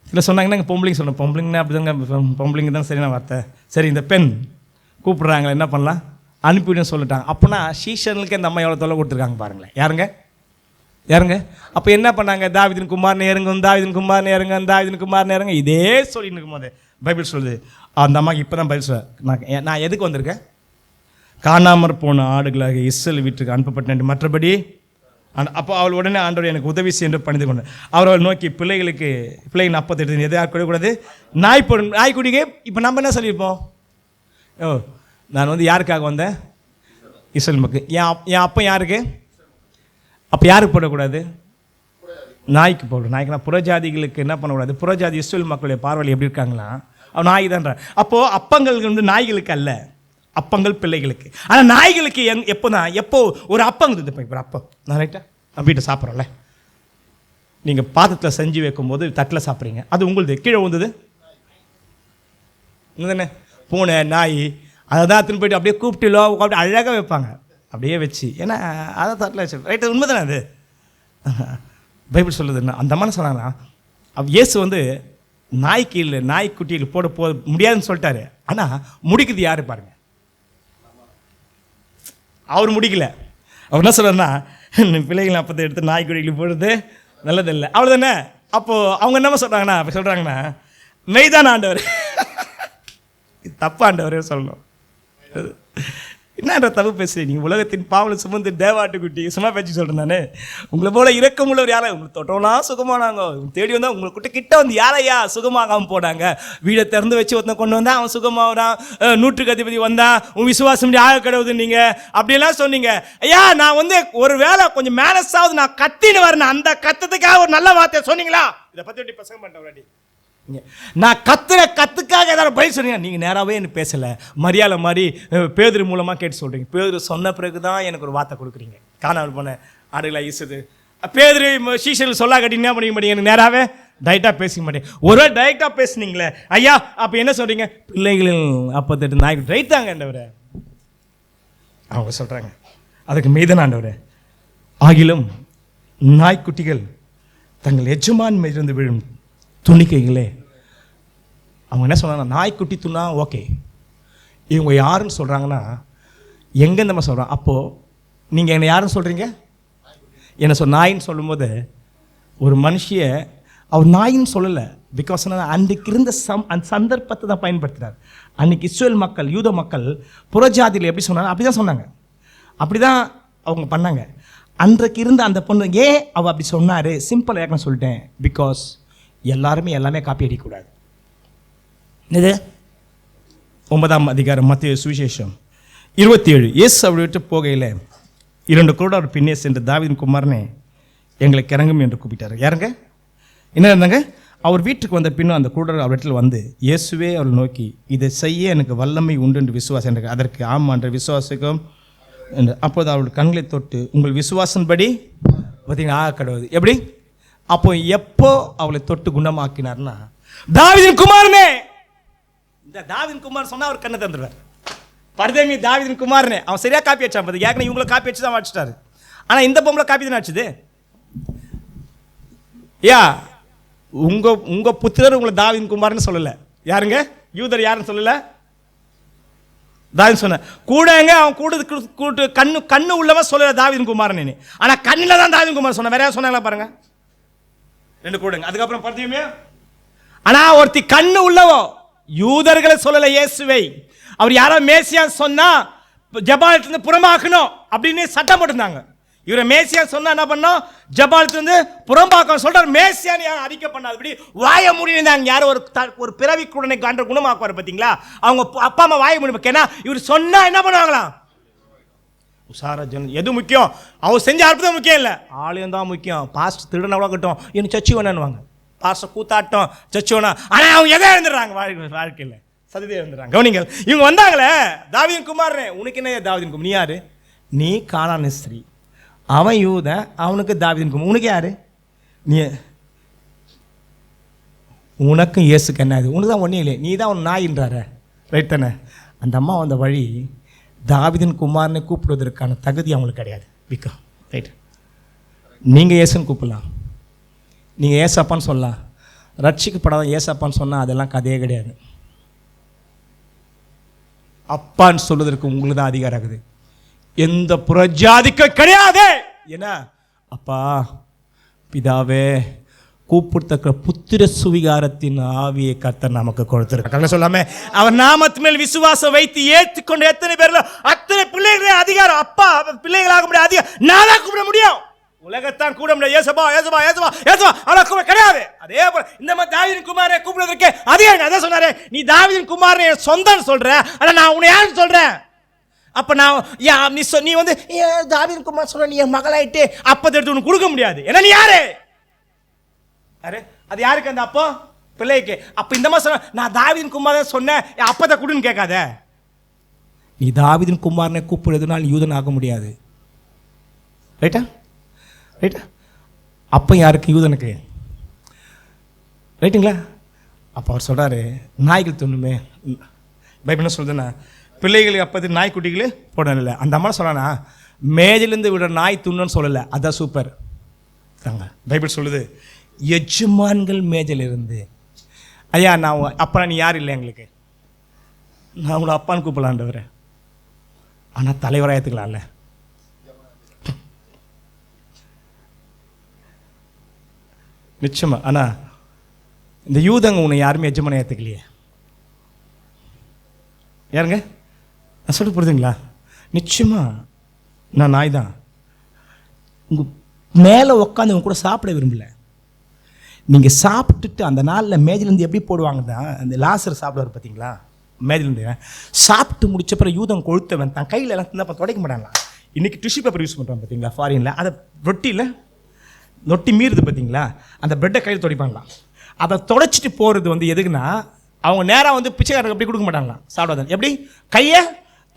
இல்லை சொன்னாங்கன்னா எங்கள் பொம்பளைங்க சொல்லணும், பொம்பளைங்கன்னா அப்படி தாங்க, பொம்பளைங்க தான் சரியான வார்த்தை. சரி, இந்த பெண் கூப்பிட்றாங்களே என்ன பண்ணலாம், அனுப்பிவிடுன்னு சொல்லிட்டாங்க. அப்போனா சீஷர்களுக்கு இந்த அம்மா எவ்வளோ தொல்லை கொடுத்துருக்காங்க பாருங்களேன். யாருங்க அப்போ என்ன பண்ணாங்க, தாவீதின் குமாரன் இறங்கும், இதே சொல்லிட்டு இருக்கும்போது பைபிள் சொல்லுது அந்த அம்மாவுக்கு இப்போ தான் பதில் சொல்ல, நான் எதுக்கு வந்திருக்கேன், காணாமற் போன ஆடுகளாக இஸ்ரவேல் வீட்டுக்கு அனுப்பப்பட்டேன், மற்றபடி. அப்போ அவள் உடனே ஆண்டவர் எனக்கு உதவி செய்ய பணிந்து கொண்டு அவர்கள் நோக்கி பிள்ளைகள் அப்பத்தை எடுத்து எதாவது கொடுக்கூடாது, நாய்க்குடிக்கு. இப்போ நம்ம என்ன சொல்லியிருப்போம், நான் வந்து யாருக்காக வந்தேன், இஸ்ரவேல் மக்கள். என் அப்போ யாருக்கு, அப்போ யாருக்கு போடக்கூடாது, நாய்க்கு போடணும். நாய்க்குனா புறஜாதிகளுக்கு என்ன பண்ணக்கூடாது, புறஜாதி இஸ்ரவேல் மக்களுடைய பார்வையில் எப்படி இருக்காங்களா, அவன் நாய் தான்ற. அப்போது அப்பங்கள் வந்து நாய்களுக்கு அல்ல, அப்பங்கள் பிள்ளைகளுக்கு. ஆனால் நாய்களுக்கு எப்போ ஒரு அப்பங்குது, இப்போ அப்பம் நான் ரைட்டாக நம்ம வீட்டை சாப்பிட்றோம்ல, நீங்கள் பாத்திரத்தில் செஞ்சு வைக்கும்போது தட்டில் சாப்பிட்றீங்க, அது உங்களுது கீழே வந்தது தானே, பூனை நாய் அதை தான் எடுத்துன்னு போய்ட்டு அப்படியே கூப்பிட்டுலோ அப்படியே அழகாக வைப்பாங்க, அப்படியே வச்சு, ஏன்னா அதை தட்டில் வச்சு ரைட்டு. உண்மை தானே அது. பைபிள் சொல்லுதுன்னா அந்த மாதிரி சொன்னாங்கன்னா, இயேசு வந்து நாய்க்கு இல்லை நாய்க்குட்டியில் போட முடியாதுன்னு சொல்லிட்டாரு. ஆனால் முடிக்குது யார் பாருங்க, அவர் முடிக்கல. அவர் என்ன சொல்கிறாருன்னா, பிள்ளைகள் அப்பத்தை எடுத்து நாய்க்குட்டிகளுக்கு போடுறது நல்லதில்லை, அவ்வளோதானே. அப்போது அவங்க என்ன சொல்கிறாங்கன்னா, அப்போ சொல்கிறாங்கன்னா மெய்தான் ஆண்டவர், தப்பாண்டவரே சொல்லணும். என்னன்ற தப்பு பேசுகிறேன், நீங்கள் உலகத்தின் பாவலை சுமந்து தேவாட்டுக்குட்டி சும்மா பேச்சு சொல்கிறேன். நான் உங்களை போல இரக்கமுள்ளவர் யாரை, உங்களுக்கு தொட்டோம்லாம் சுகமானாங்க, தேடி வந்தால் உங்களை கிட்ட வந்து யாரையா சுகமாகாமல் போனாங்க, வீடை திறந்து வச்சு ஒருத்தன் கொண்டு வந்தால் அவன் சுகமாகறான், 100க்கு அதிபதி வந்தான், உன் விசுவாசம் ஆக கிடவுது நீங்கள் அப்படியெல்லாம் சொன்னீங்க. ஐயா நான் வந்து ஒரு வேளை கொஞ்சம் மேனஸாவது நான் கத்தின்னு வரேன், அந்த கத்தத்துக்காக ஒரு நல்ல வார்த்தை சொன்னீங்களா, இதை பற்றி பசங்க பண்ணிட்டேன். நான் கத்துக்காக ஏதாவது பதில் சொன்னீங்க, நீங்கள் நேராகவே எனக்கு பேசலை, மரியாதை மாதிரி பேதுரு மூலமாக கேட்டு சொல்கிறீங்க. பேதுரு சொன்ன பிறகு தான் எனக்கு ஒரு வார்த்தை கொடுக்குறீங்க, காணாமல் போன ஆடுகளாக ஈசுது. பேதுரு சீஷர்கள் சொல்லா கட்டி என்ன பண்ணிக்க மாட்டீங்க, எனக்கு நேராகவே டைரெக்டாக பேசிக்க மாட்டேன். ஒரு டைரெக்டாக பேசுனீங்களே ஐயா, அப்போ என்ன சொல்கிறீங்க, பிள்ளைகளின் அப்பத்தெட்டு நாய்க்கு ரைட்டாங்க ஆண்டவரே, அவங்க சொல்கிறாங்க அதுக்கு மீதான ஆண்டவரே. ஆகிலும் நாய்க்குட்டிகள் தங்கள் எஜமான் மீதிருந்து விழும் துணிக்கைகளே. அவங்க என்ன சொல்கிறாங்க, நாய்க்குட்டி துணா ஓகே, இவங்க யாருன்னு சொல்கிறாங்கன்னா எங்கே நம்ம சொல்கிறோம். அப்போது நீங்கள் என்னை யாருன்னு சொல்கிறீங்க, என்ன நாயின்னு சொல்லும்போது ஒரு மனுஷியை அவர் நாயின்னு சொல்லலை, பிகாஸ் அன்றைக்கு இருந்த அந்த சந்தர்ப்பத்தை தான் பயன்படுத்துகிறார். அன்றைக்கி இஸ்ரவேல் மக்கள் யூத மக்கள் புறஜாதியில் எப்படி சொன்னாங்க அப்படி தான் சொன்னாங்க, அப்படி தான் அவங்க பண்ணாங்க. அன்றைக்கு இருந்த அந்த பொண்ணு ஏன் அவள் அப்படி சொன்னார், சிம்பிள் ஏற்கனவே சொல்லிட்டேன், பிகாஸ் எல்லாமே காப்பி அடிக்கக்கூடாது. இது 9ஆம் அதிகாரம் மத்திய சுவிசேஷம் 27. இயேசு அவரை விட்டு போகையில் 2 குருடர் பின்னே சென்று, தாவீதின் குமாரனே எங்களுக்கு இறங்கும் என்று கூப்பிட்டார். இறங்க என்ன இருந்தாங்க, அவர் வீட்டுக்கு வந்த பின்னும் அந்த குருடர் அவரிடத்தில் வந்து இயேசுவே அவர்கள் நோக்கி, இதை செய்ய எனக்கு வல்லமை உண்டு என்று விசுவாசம் என்று, அதற்கு ஆமான்ற விசுவாசிக்கும் என்று. அப்போது அவர்கள் கண்களை தொட்டு, உங்கள் விசுவாசன்படி பார்த்தீங்கன்னா ஆக கடவுது. எப்படி அப்போ எப்போ அவளை தொட்டு குணமாக்கினார்னா, தாவீதின் குமாரனே, இந்த தாவீதின் குமார் சொன்னா அவர் கண்ணை தந்துடுவார். பர்தேமி தாவீதின் குமாரனே, அவன் சரியா காப்பி அடிச்சான், பார்த்து ஏற்கனவே இவங்களை காப்பி அடிச்சு தான் அடிச்சிட்டாரு. ஆனால் இந்த பொம்பளை காப்பி தானே அடிச்சுது. உங்க புத்திரர் உங்களை தாவீதின் குமார்னு சொல்லலை, யாருங்க யூதர் யாருன்னு சொல்லலை, தாவீது சொன்ன கூடங்க, அவன் கூட்டு கண்ணு உள்ளவன் சொல்லலை தாவீதின் குமாரனே, ஆனால் கண்ணில் தான் தாவீதின் குமார் சொன்ன, வேற யாரும் சொன்னாங்களா பாருங்க, 2 கூடுங்க. அதுக்கப்புறம் பார்த்தீங்க, ஆனால் ஒருத்தி கண்ணு உள்ளவோ யூதர்களை சொல்லலை இயேசுவை, அவர் யாரோ மேசியா சொன்னா ஜபாலத்திலிருந்து புறமாக்கணும் அப்படின்னு சட்டம் போட்டிருந்தாங்க. இவரை மேசியா சொன்னா என்ன பண்ணோம்? ஜபாலத்து வந்து புறம்பாக்கம் சொல்றாரு. மேசியான்னு அறிக்கை பண்ணாது இப்படி வாய மூடினாங்க. யாரும் ஒரு பிறவி குடனை காண்ற குணமாக்குவார் பார்த்தீங்களா? அவங்க அப்பா அம்மா வாய மூடி. ஏன்னா இவர் சொன்னா என்ன பண்ணுவாங்களாம்? உஷாரா ஜன. எது முக்கியம்? அவர் செஞ்ச அற்புதம் முக்கியம் இல்லை, ஆலயம் தான் முக்கியம். பாஸ்ட் திருடனை கூட கட்டும், எனக்கு சர்ச்சு வேணுவாங்க. பாஸ்ட் கூத்தாட்டம் சர்ச்சு வேணா. ஆனால் அவங்க எதை எழுந்துடுறாங்க வாழ்க்கையில்? சதவீதம் எழுந்துடுறாங்க. கவனிங்கள், இவங்க வந்தாங்களே தாவீதின் குமாரனே. உனக்கு என்ன தாவீதின் குமார்? நீ யாரு? நீ கானான் ஸ்திரீ, அவன் யூதன், அவனுக்கு தாவீதின் குமார். உனக்கு யாரு? நீ உனக்கும் இயேசுக்கு என்ன? உனக்கு தான் ஒன்றும் இல்லை, நீ தான் ஒரு நாயின்றார. ரைட் தானே? அந்த அம்மா வந்த வழி தாவீதின் குமாரனை கூப்பிடுவதற்கான தகுதி அவங்களுக்கு கிடையாது. விக்கா ரைட். நீங்கள் இயேசுன்னு கூப்பிடலாம், நீங்கள் ஏசப்பான்னு சொல்லலாம். ரட்சிக்கப்படாத ஏசப்பான்னு சொன்னால் அதெல்லாம் கதையே கிடையாது. அப்பான்னு சொல்வதற்கு உங்களுக்கு தான் அதிகாரம் இருக்குது, எந்த புறஜாதிக்க கிடையாது. ஏன்னா அப்பா பிதாவே கூப்பிடுத்த புத்திர சுவிகாரத்தின் ஆவியை கர்த்தர் நமக்கு கொடுத்திருக்காங்க. சொல்லாம அவர் நாமத்து மேல் விசுவாசம் வைத்து ஏற்றுக்கொண்டு எத்தனை பேர்ல அத்தனை பிள்ளைகளே அதிகாரம். அப்பா பிள்ளைகளாக முடியாது, அதிகாரம் நான் தான் கூப்பிட முடியும். உலகத்தான் கூட முடியாது. ஏசப்பா ஏசப்பா ஏசப்பா ஏசப்பா அவளை கூப்பிட கிடையாது. அதே போல இந்த மாதிரி தாவீதின் குமாரனை கூப்பிடுவதற்கு அதிகாரம். அதான் சொன்னாரு, நீ தாவீதின் குமாரனை சொந்தம் சொல்ற, ஆனா நான் உன்னை யாருன்னு சொல்றேன்? அப்ப நான் நீ வந்து தாவீதின் குமார் சொல்ற, நீ என் மகளாயிட்டு அப்பத்தை எடுத்து உனக்கு கொடுக்க முடியாது. ஏன்னா நீ யாரு? அது யாருக்கு? அந்த அப்போ பிள்ளைக்கு. அப்ப இந்த மாதிரி சொன்ன, நான் தாவீதின் குமாரன் சொன்னேன், அப்பத்தை கொடுன்னு கேட்காத. நீ தாவீதின் குமாரனை கூப்பிடுறதுனால யூதன் ஆக முடியாது. ரைட்டா? ரைட்டா? அப்போ யாருக்கு? யூதனுக்கு. ரைட்டுங்களா? அப்போ அவர் சொல்கிறாரு, நாய்கள் துண்ணுமே. பைபிள் என்ன சொல்லுதுன்னா, பிள்ளைகளுக்கு அப்போது நாய்க்குட்டிகளே போடல. அந்த அம்மா சொன்னானா மேஜிலேருந்து விட நாய் துண்ணுன்னு சொல்லலை. அதான் சூப்பர் தாங்க. பைபிள் சொல்லுது, எஜமான்கள் மேஜில் இருந்து. ஐயா நான் அப்பா நீ யார் இல்லை எங்களுக்கு, நான் உங்களை அப்பான்னு கூப்பிடலான்றவரை, ஆனால் தலைவராக ஏற்றுக்கலாம்ல. நிச்சயமா. ஆனால் இந்த யூதங்க உன்னை யாருமே எஜமானை ஏற்றுக்கலையே. யாருங்க? நான் சொல்லிட்டு போடுதுங்களா? நிச்சயமா நான் நாய் தான். உங்கள் மேலே உட்காந்து உங்க கூட சாப்பிட விரும்பல. நீங்கள் சாப்பிட்டுட்டு அந்த நாளில் மேஜிலேருந்து எப்படி போடுவாங்க தான், அந்த லாசர் சாப்பிடுவார் பார்த்தீங்களா? மேஜிலேருந்து சாப்பிட்டு முடிச்ச பிறகு யூதம் கொழுத்தவன் தன் கையில் எல்லாம் தந்தால் தொடக்க மாட்டாங்களா? இன்றைக்கி டிஷ்யூ பேப்பர் யூஸ் பண்ணுறான் பார்த்தீங்களா ஃபாரினில்? அதை ரொட்டியில் நொட்டி மீறுது பார்த்தீங்களா? அந்த பிரெட்டை கையில் துடைப்பாங்களாம். அதை தொடச்சிட்டு போகிறது வந்து எதுக்குன்னா, அவங்க நேராக வந்து பிச்சைக்காரருக்கு அப்படி கொடுக்க மாட்டாங்களாம் சாப்பிடாத. எப்படி? கையை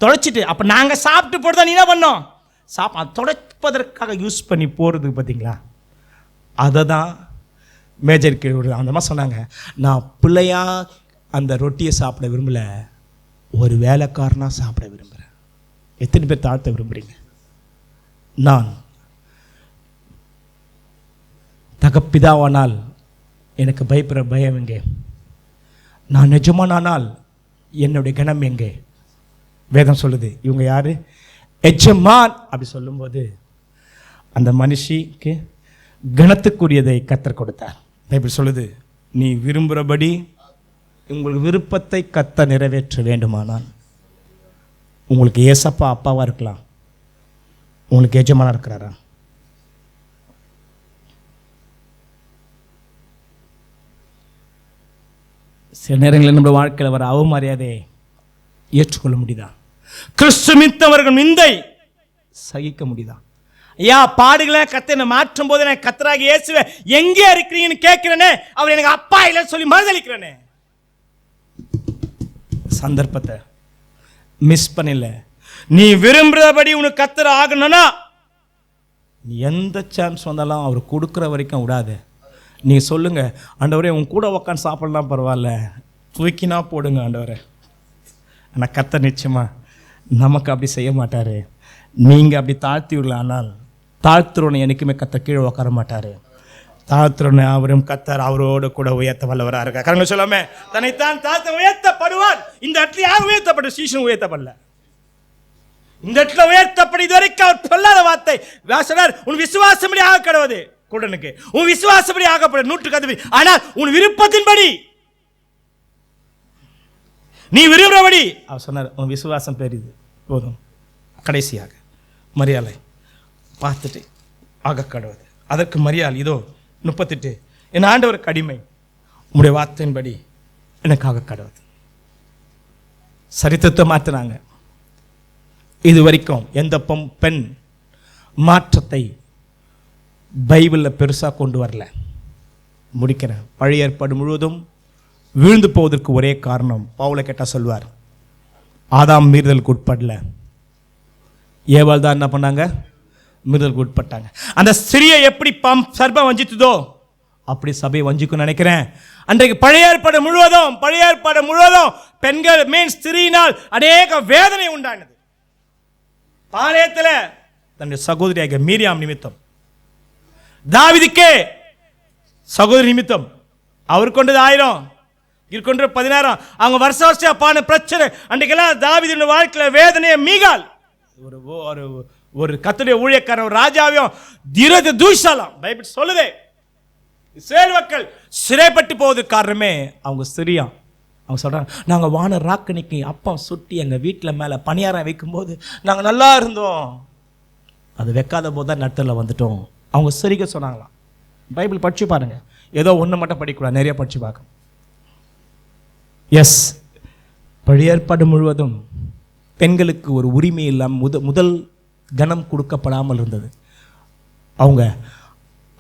தொடச்சிட்டு. அப்போ நாங்கள் சாப்பிட்டு போட்டு தான் நீ என்ன பண்ணோம்? அதை துடைப்பதற்காக யூஸ் பண்ணி போகிறது பார்த்தீங்களா? அதை தான் மேஜருக்கு அந்த மாதிரி சொன்னாங்க. நான் பிள்ளையா அந்த ரொட்டியை சாப்பிட விரும்பலை, ஒரு வேலைக்காரனாக சாப்பிட விரும்புகிறேன். எத்தனை பேர் தாழ்த்த விரும்புகிறீங்க? நான் தகப்பிதாவானால் எனக்கு பயப்படுற பயம் எங்கே? நான் நிஜமானால் என்னுடைய கணம் எங்கே? வேதம் சொல்லுது, இவங்க யாரு? எஜமான். அப்படி சொல்லும்போது அந்த மனுஷிக்கு கணத்துக்குரியதை கர்த்தர் கொடுத்தார். பைபிள் சொல்லுது, நீ விரும்புகிறபடி உங்களுக்கு விருப்பத்தை கர்த்தர் நிறைவேற்ற வேண்டுமானால், உங்களுக்கு ஏசப்பா அப்பாவாக இருக்கலாம், உங்களுக்கு எஜமானா இருக்கிறாரா? சில நேரங்களில் நம்ம வாழ்க்கையில் வர அவமரியாதையை ஏற்றுக்கொள்ள முடியுதா? கிறிஸ்து மித்தவர்கள் நிந்தை சகிக்க முடியுதா? ஐயா பாடுகளை கத்தை மாற்றும் போது நான் கத்தராக இயேசுவே எங்கே இருக்கிறீங்கன்னு கேட்கிறேனே, அவர் எனக்கு அப்பா இல்லைன்னு சொல்லி மறுதளிக்கிறேனே. சந்தர்ப்பத்தை மிஸ் பண்ணல. நீ விரும்புகிறபடி உனக்கு கத்தர் ஆகணும்னா நீ எந்த சான்ஸ் வந்தாலும் அவர் கொடுக்குற வரைக்கும் விடாது. நீங்கள் சொல்லுங்கள், ஆண்டவரே உன் கூட உக்காந்து சாப்பிடலாம் பரவாயில்ல, தூக்கினா போடுங்க ஆண்டவரே. ஆனால் கர்த்தர் நிச்சயமாக நமக்கு அப்படி செய்ய மாட்டார். நீங்கள் அப்படி தாழ்த்தி விடலாம், ஆனால் தாழ்த்துறவனை என்றைக்குமே கர்த்தர் கீழே உட்கார மாட்டார். தாழ்த்துறவனை அவரும் கர்த்தர் அவரோடு கூட உயர்த்த வல்லவராக இருக்கார். கரங்க சொல்லாமே, தன்னைத்தான் தாழ்த்த உயர்த்தப்படுவார். இந்த இடத்துல யாரும் உயர்த்தப்பட்ட? சீசன் உயர்த்தப்படல. இந்த இடத்துல உயர்த்தப்பட இது வரைக்கும் அவர் சொல்லாத வார்த்தை. சொன்னார், உன் விசுவாசப்படி ஆக கடவுது கூடனுக்கு, உன் விசுவாசப்படி ஆகப்பட 100 ஆனால் உன் விருப்பத்தின்படி நீ விரும்புகிறபடி அவர் சொன்னார், உன் விசுவாசம் பெரிது போதும். கடைசியாக மரியாதை பார்த்துட்டு ஆக கடவுது. அதற்கு மரியாள், இதோ 38, என் ஆண்டவருக்கு அடிமை, உம்முடைய வார்த்தையின்படி எனக்காக கடவுது. சரித்திரத்தை மாற்றினாங்க. இது வரைக்கும் எந்த பெண் மாற்றத்தை பைபிளில் பெருசாக கொண்டு வரல. முடிக்கிறேன். பழைய ஏற்பாடு முழுவதும் வீழ்ந்து போவதற்கு ஒரே காரணம், பவுலை கேட்டால் சொல்வார், ஆதாம் மீறுதலுக்கு உட்படல, ஏவாள் தான் என்ன பண்ணாங்க, மீறுதலுக்கு உட்பட்டாங்க. அந்த ஸ்திரியை எப்படி சர்ப்பம் வஞ்சித்ததோ அப்படி சபையை வஞ்சிக்கும் நினைக்கிறேன். அன்றைக்கு பழைய ஏற்பாடு முழுவதும் பெண்கள் ஸ்திரீயினால் அநேக வேதனை உண்டானது. பாளையத்தில் தன்னுடைய சகோதரியாக மீரியாம் நிமித்தம், தாவீதுக்கே சகோதரி நிமித்தம், அவர் கொண்டது 1000, இவர் கொண்டது 16. அவங்க வருஷம் பிரச்சனை. அன்றைக்கெல்லாம் தாவீதுடைய வாழ்க்கையில வேதனையை மீகால் ஒரு கர்த்தருடைய ஊழியக்காரன் ராஜாவையும் திரத தூஷலாம் பைபிள் சொல்லுதே. இஸ்ரவேல் மக்கள் சிறைப்பட்டு போவதற்கு காரணமே அவங்க ஸ்திரியா. அவங்க சொல்றாங்க, நாங்கள் வான ராக்கணிக்கு அப்பம் சுட்டி எங்கள் வீட்டில் மேலே பணியாரம் வைக்கும்போது நாங்கள் நல்லா இருந்தோம், அது வைக்காத போது தான் நட்டத்தில் வந்துட்டோம். அவங்க சரிக்க சொன்னாங்களாம். பைபிள் படிச்சு பாருங்க. ஏதோ ஒன்று மட்டும் படிக்கூடாது, நிறைய படிச்சு பார்க்க. எஸ், பழைய ஏற்பாடு முழுவதும் பெண்களுக்கு ஒரு உரிமை இல்லாமல் முதல் கனம் கொடுக்கப்படாமல் இருந்தது. அவங்க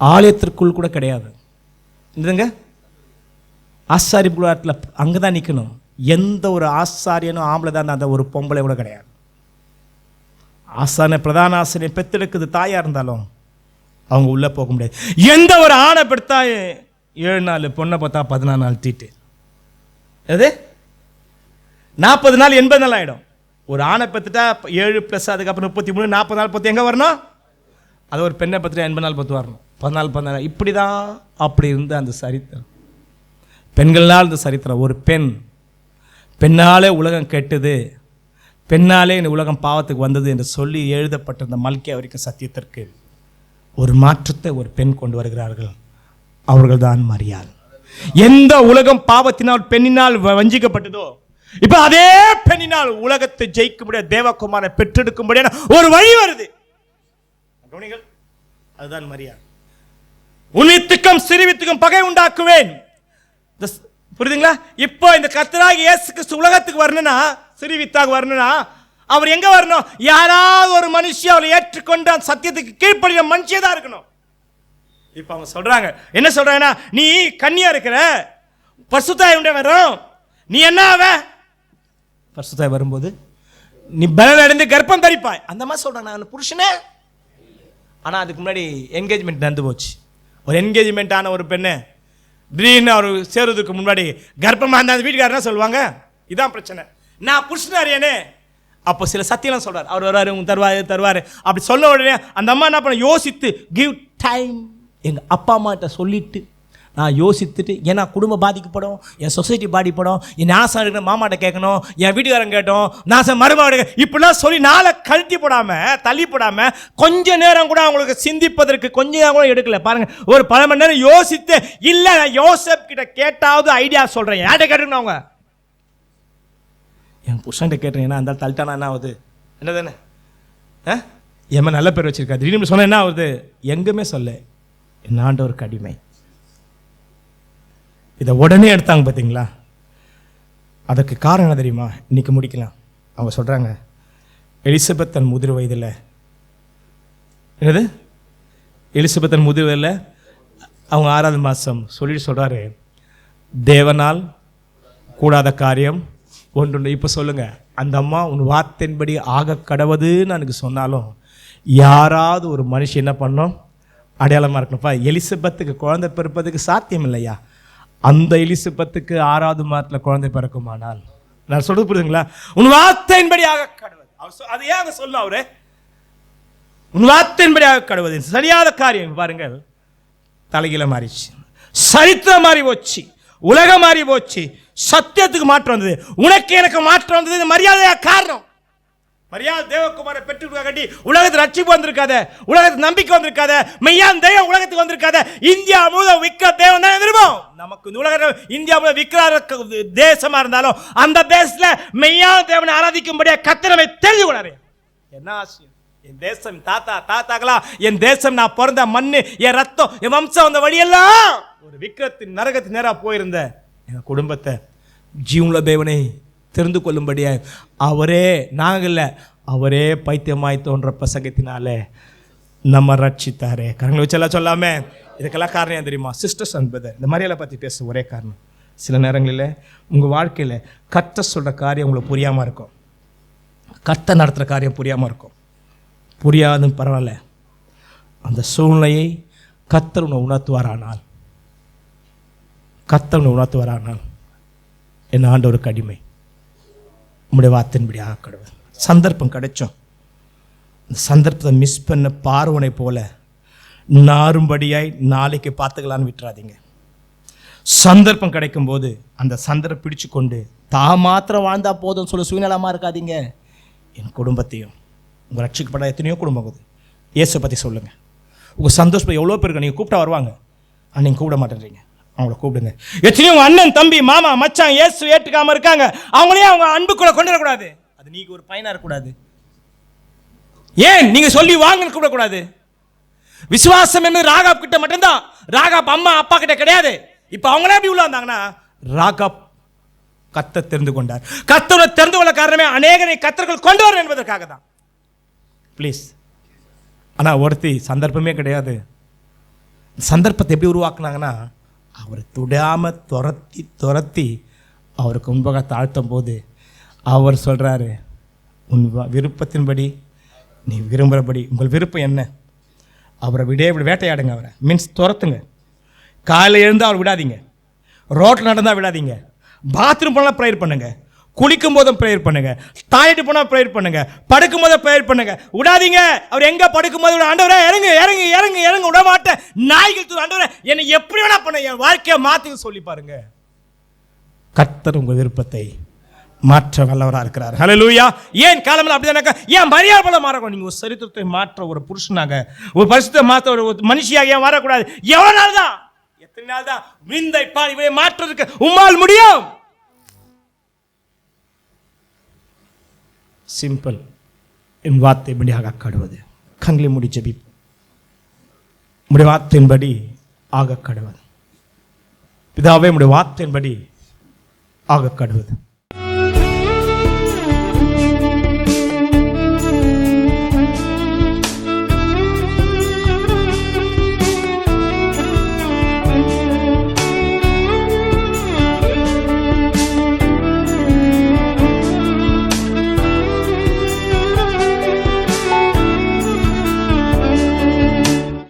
ஆலயத்திற்குள் கூட கிடையாது. இல்லைங்க, ஆசாரி புலாட்டில் அங்கே தான் நிற்கணும். எந்த ஒரு ஆசாரியனும் ஆம்பளை தான், அந்த ஒரு பொம்பளை கூட கிடையாது. ஆசான பிரதான ஆசிரியர் பெத்தெடுக்குது தாயாக இருந்தாலும் அவங்க உள்ளே போக முடியாது. எந்த ஒரு ஆணை பெற்றா 7 நாள், பொண்ணை பார்த்தா 14 நாள் தீட்டு. எது 40 நாள் 80 நாள் ஆகிடும். ஒரு ஆணை பெற்றுட்டா 7 + அதுக்கப்புறம் 33, 40 நாள் பற்றி எங்கே வரணும்? அது ஒரு பெண்ணை பற்றி 80 நாள் பற்றி வரணும். 14 இப்படி தான். அப்படி இருந்த அந்த சரித்திரம், பெண்களால் இந்த சரித்திரம். ஒரு பெண்ணாலே உலகம் கெட்டது, பெண்ணாலே இந்த உலகம் பாவத்துக்கு வந்தது என்று சொல்லி எழுதப்பட்ட இந்த மல்கியா வரைக்கும் சத்தியத்திற்கு ஒரு மாற்றத்தை ஒரு பெண் கொண்டு வருகிறார்கள். அவர்கள் தான் மரியாள். எந்த உலகம் பாவத்தினால் பெண்ணினால் வஞ்சிக்கப்பட்டதோ, இப்ப அதே பெண்ணினால் உலகத்தை ஜெயிக்க முடியாது, தேவகுமாரை பெற்றெடுக்க முடியாது ஒரு வழி வருது. அதுதான் மரியாள். உன் வித்துக்கும் சிறு வித்துக்கும் பகை உண்டாக்குவேன். புரியுதுங்களா? இப்போ இந்த கர்த்தராகிய இயேசு கிறிஸ்து உலகத்துக்கு வரணும்னா, சிறு வித்தாக வரணும்னா அவர் எங்க வரணும்? யாராவது ஒரு மனுஷன் அவரை ஏற்றுக்கொண்டு அந்த சத்தியத்துக்கு கீழ்ப்படிய மனுஷியா தான் இருக்கணும். இப்போ அவங்க சொல்றாங்க, என்ன சொல்றாங்கன்னா, நீ கன்னியா இருக்கிற, பரிசுத்தாய் வரும், நீ என்ன ஆவ? பரிசுத்தாய் வரும்போது நீ பலன் அடைந்து கர்ப்பம் தரிப்பாய். அந்த மாதிரி சொல்றாங்க. நான் புருஷனே. ஆனால் அதுக்கு முன்னாடி என்கேஜ்மெண்ட் நடந்து போச்சு. ஒரு என்கேஜ்மெண்ட் ஆன ஒரு பெண்ணு திடீர்னு அவர் சேருவதுக்கு முன்னாடி கர்ப்பமாக இருந்தால் அந்த வீட்டுக்காரனா சொல்லுவாங்க, இதான் பிரச்சனை, நான் புருஷனா அறியனே. அப்போ சில சத்தியெல்லாம் சொல்றாரு, அவர் வர்றாரு, உங்க தருவாரு. அப்படி சொன்ன உடனே அந்த அம்மா என்ன பண்ண, யோசித்து கிவ் டைம், எங்கள் அப்பா அம்மாட்ட சொல்லிட்டு நான் யோசித்துட்டு, ஏன்னா குடும்பம் பாதிக்கப்படும், என் சொசைட்டி பாதிப்படும், என் நாசம் இருக்கிற மாமாட்ட கேட்கணும், என் வீட்டுக்காரன் கேட்டோம், நாசம் மருமக, இப்படிலாம் சொல்லி நாளை கழட்டி போடாமல் தள்ளி போடாமல் கொஞ்ச நேரம் கூட அவங்களுக்கு சிந்திப்பதற்கு கொஞ்ச நேரம் கூட எடுக்கல. பாருங்க, ஒரு 10 மணி நேரம் யோசித்து, இல்லை நான் யோசப் கிட்ட கேட்டாவது ஐடியா சொல்கிறேன். யார்கிட்ட கேட்டுக்கணும்? அவங்க என் புருஷன்கிட்ட கேட்டேன், ஏன்னா அந்த தள்ளிட்டானா என்ன ஆகுது, என்ன தானே என் நல்ல பேர் வச்சிருக்கா, திடீர்னு சொன்ன என்ன ஆகுது? எங்குமே சொல்ல, என் ஆண்டவருக்கு அடிமை. இதை உடனே எடுத்தாங்க பார்த்தீங்களா? அதற்கு காரணம் தெரியுமா? இன்னைக்கு முடிக்கலாம். அவங்க சொல்கிறாங்க, எலிசபெத் தன் முதிர் வயதில், என்னது எலிசபெத் தன் முதிர் வயதில் அவங்க 6வது மாதம் சொல்லிட்டு சொல்கிறாரு, தேவனால் கூடாத காரியம் ஒன்று. இப்போ சொல்லுங்கள், அந்த அம்மா உன் வார்த்தையின்படி ஆக கடவுதுன்னு எனக்கு சொன்னாலும் யாராவது ஒரு மனுஷன் என்ன பண்ணோம்? அடையாளமாக இருக்கணும்ப்பா. எலிசபெத்துக்கு குழந்தை பிறப்பதுக்கு சாத்தியம் இல்லையா? அந்த எலிசபெத்துக்கு 6வது மாதத்தில் குழந்தை பிறக்குமானால், நான் சொல்றது புரியுதுங்களா? உன் வார்த்தையின்படி ஆக கடவுது. அது ஏன் அங்கே சொல்லணும்? அவரு உன் வார்த்தையின்படி ஆக கடவுது. சரியாத காரியம் பாருங்கள், தலைகீழ மாறிச்சு, சரித்திரம் மாறி போச்சு, உலகம் மாறி போச்சு, சத்தியத்துக்கு மாற்றம் வந்தது, உனக்கு எனக்கு மாற்றம் வந்தது. மரியாதையா காரணம். மரியாதை தேவகுமாரை பெற்று கட்டி உலகத்தில் ரட்சிப்பு வந்திருக்காத, உலகத்துக்கு நம்பிக்கை வந்திருக்காத, மெய்யான் தெய்வம் உலகத்துக்கு வந்திருக்காத. இந்தியா முழுவதும் விற்கிற தெய்வம் தான் விரும்பும். நமக்கு இந்த உலகத்தில் இந்தியா முழுவதும் விற்கிற தேசமா இருந்தாலும் அந்த தேசத்துல மெய்யான தேவனை ஆராதிக்கும்படியா கர்த்தரை தெரிஞ்சு கொள்ளாரு. என்ன ஆசை! என் தேசம் தாத்தாக்களா, என் தேசம் நான் பிறந்த மண்ணு, என் ரத்தம், என் வம்சம், அந்த வழியெல்லாம் ஒரு விக்கிரத்தின் நரகத்தின் நேரா போயிருந்த என் குடும்பத்தை ஜீவனுள்ள தேவனை தெரிந்து கொள்ளும்படியா அவரே, நாங்கள் இல்லை, அவரே பைத்தியமாய் தோன்ற பிரசங்கத்தினாலே நம்ம ரட்சித்தாரே. கரங்களை வச்செல்லாம் சொல்லாமே. இதுக்கெல்லாம் காரணம் ஏன் தெரியுமா? சிஸ்டர்ஸ் அண்ட் பிரதர், இந்த மாதிரியெல்லாம் பற்றி பேச ஒரே காரணம், சில நேரங்களில் உங்கள் வாழ்க்கையில் கர்த்தர் சொல்கிற காரியம் உங்களுக்கு புரியாமல் இருக்கும், கர்த்தர் நடத்துகிற காரியம் புரியாமல் இருக்கும். புரியாதுன்னு பரவாயில்ல, அந்த சூழ்நிலையை கர்த்தர் உன்னை உணர்த்துவாரானால், கர்த்தர் உன்னை உணர்த்துவாரானால் என் ஆண்டவருக்கு அடிமை, உங்களுடைய வார்த்தையின்படி ஆக்கப்படுவேன். சந்தர்ப்பம் கிடைச்சோம், அந்த சந்தர்ப்பத்தை மிஸ் பண்ண பார்வனை போல நாரும்படியாய் நாளைக்கு பார்த்துக்கலான்னு விட்டுறாதீங்க. சந்தர்ப்பம் கிடைக்கும் போது அந்த சந்தர்ப்பம் பிடிச்சு கொண்டு மாத்திரம் வாழ்ந்தா போதும் சொல்ல சுயநலமாக இருக்காதீங்க. என் குடும்பத்தையும், உங்கள் ரட்சிக்கப்பட எத்தனையோ குடும்பம் இருக்குது, இயேசு பற்றி சொல்லுங்கள். உங்கள் சந்தோஷம் எவ்வளோ பேருக்கு நீங்கள் கூப்பிட்டா வருவாங்க, ஆனால் நீங்கள் கூப்பிட மாட்டேன்றீங்க. அவங்கள கூப்பிடுங்க. எத்தனையோ உங்கள் அண்ணன், தம்பி, மாமா, மச்சான் இயேசு ஏற்றுக்காமல் இருக்காங்க, அவங்களையும் அவங்க அன்புக்குள்ள கொண்டு வரக்கூடாது. அது நீங்கள் ஒரு பையனாக இருக்கக்கூடாது. ஏன் நீங்கள் சொல்லி வாங்கன்னு கூப்பிடக்கூடாது? விசுவாசம் என்பது ராகாப் கிட்ட மட்டும்தான், ராகாப் அம்மா அப்பா கிட்ட கிடையாது. இப்போ அவங்களே எப்படி உள்ள வந்தாங்கன்னா, ராகாப் கர்த்தர் தெரிந்து கொண்டார். கர்த்தரை தெரிந்து கொள்ள காரணமே அநேகரை கர்த்தர்கள் கொண்டு வர என்பதற்காக தான். ப்ளீஸ். ஆனால் ஒருத்தி சந்தர்ப்பமே கிடையாது. சந்தர்ப்பத்தை எப்படி உருவாக்குனாங்கன்னா, அவரை தொடாமல் துரத்தி அவருக்கு முன்பாக தாழ்த்தும் போது அவர் சொல்கிறாரு, உன் விருப்பத்தின்படி நீ விரும்புகிறபடி, உங்கள் விருப்பம் என்ன? அவரை வேட்டையாடுங்க, அவரை மீன்ஸ் துரத்துங்க. காலையில் எழுந்தால் அவர் விடாதீங்க, ரோட்டில் நடந்தால் விடாதீங்க, பாத்ரூம் போனால் ப்ரேயர் பண்ணுங்க, குளிக்கும் போதும் ப்ரேயர் பண்ணுங்க, டாய்லெட் போனால் ப்ரேயர் பண்ணுங்க, படுக்கும் போதும் ப்ரேயர் பண்ணுங்க, விடாதீங்க. அவர் எங்கே படுக்கும் போது ஆண்டவரே இறங்கு இறங்கு இறங்கு இறங்கு, விட மாட்டேன், நாய்கள் ஆண்டவரே என்னை எப்படி வேணா பண்ண, என் வாழ்க்கையை மாற்றி சொல்லி பாருங்க. கர்த்தர் உங்கள் விருப்பத்தை மாற்ற வல்லவராக இருக்கிறார். ஹல்லேலூயா. ஏன் காலமெல்லாம் அப்படிதானக்கா? ஏன் மரியாதை போல மாறக்கூடாது? நீங்கள் ஒரு சரித்திரத்தை மாற்ற, ஒரு புருஷனாக, ஒரு பரிசுத்தை மாற்ற, ஒரு மனுஷியாக ஏன் மாறக்கூடாது? எவ்வளோ நாள் தான், எத்தனை நாள் தான் விந்தை பால் இவை மாற்றுறதுக்கு உம்மால் முடியும். சிம்பிள். என் வார்த்தையின்படியாக கடுவது. கண்களை மூடி ஜெபிப்போம். உம்முடைய வார்த்தையின்படி ஆக கடுவது. பிதாவே, உம்முடைய வார்த்தையின்படி ஆக கடுவது.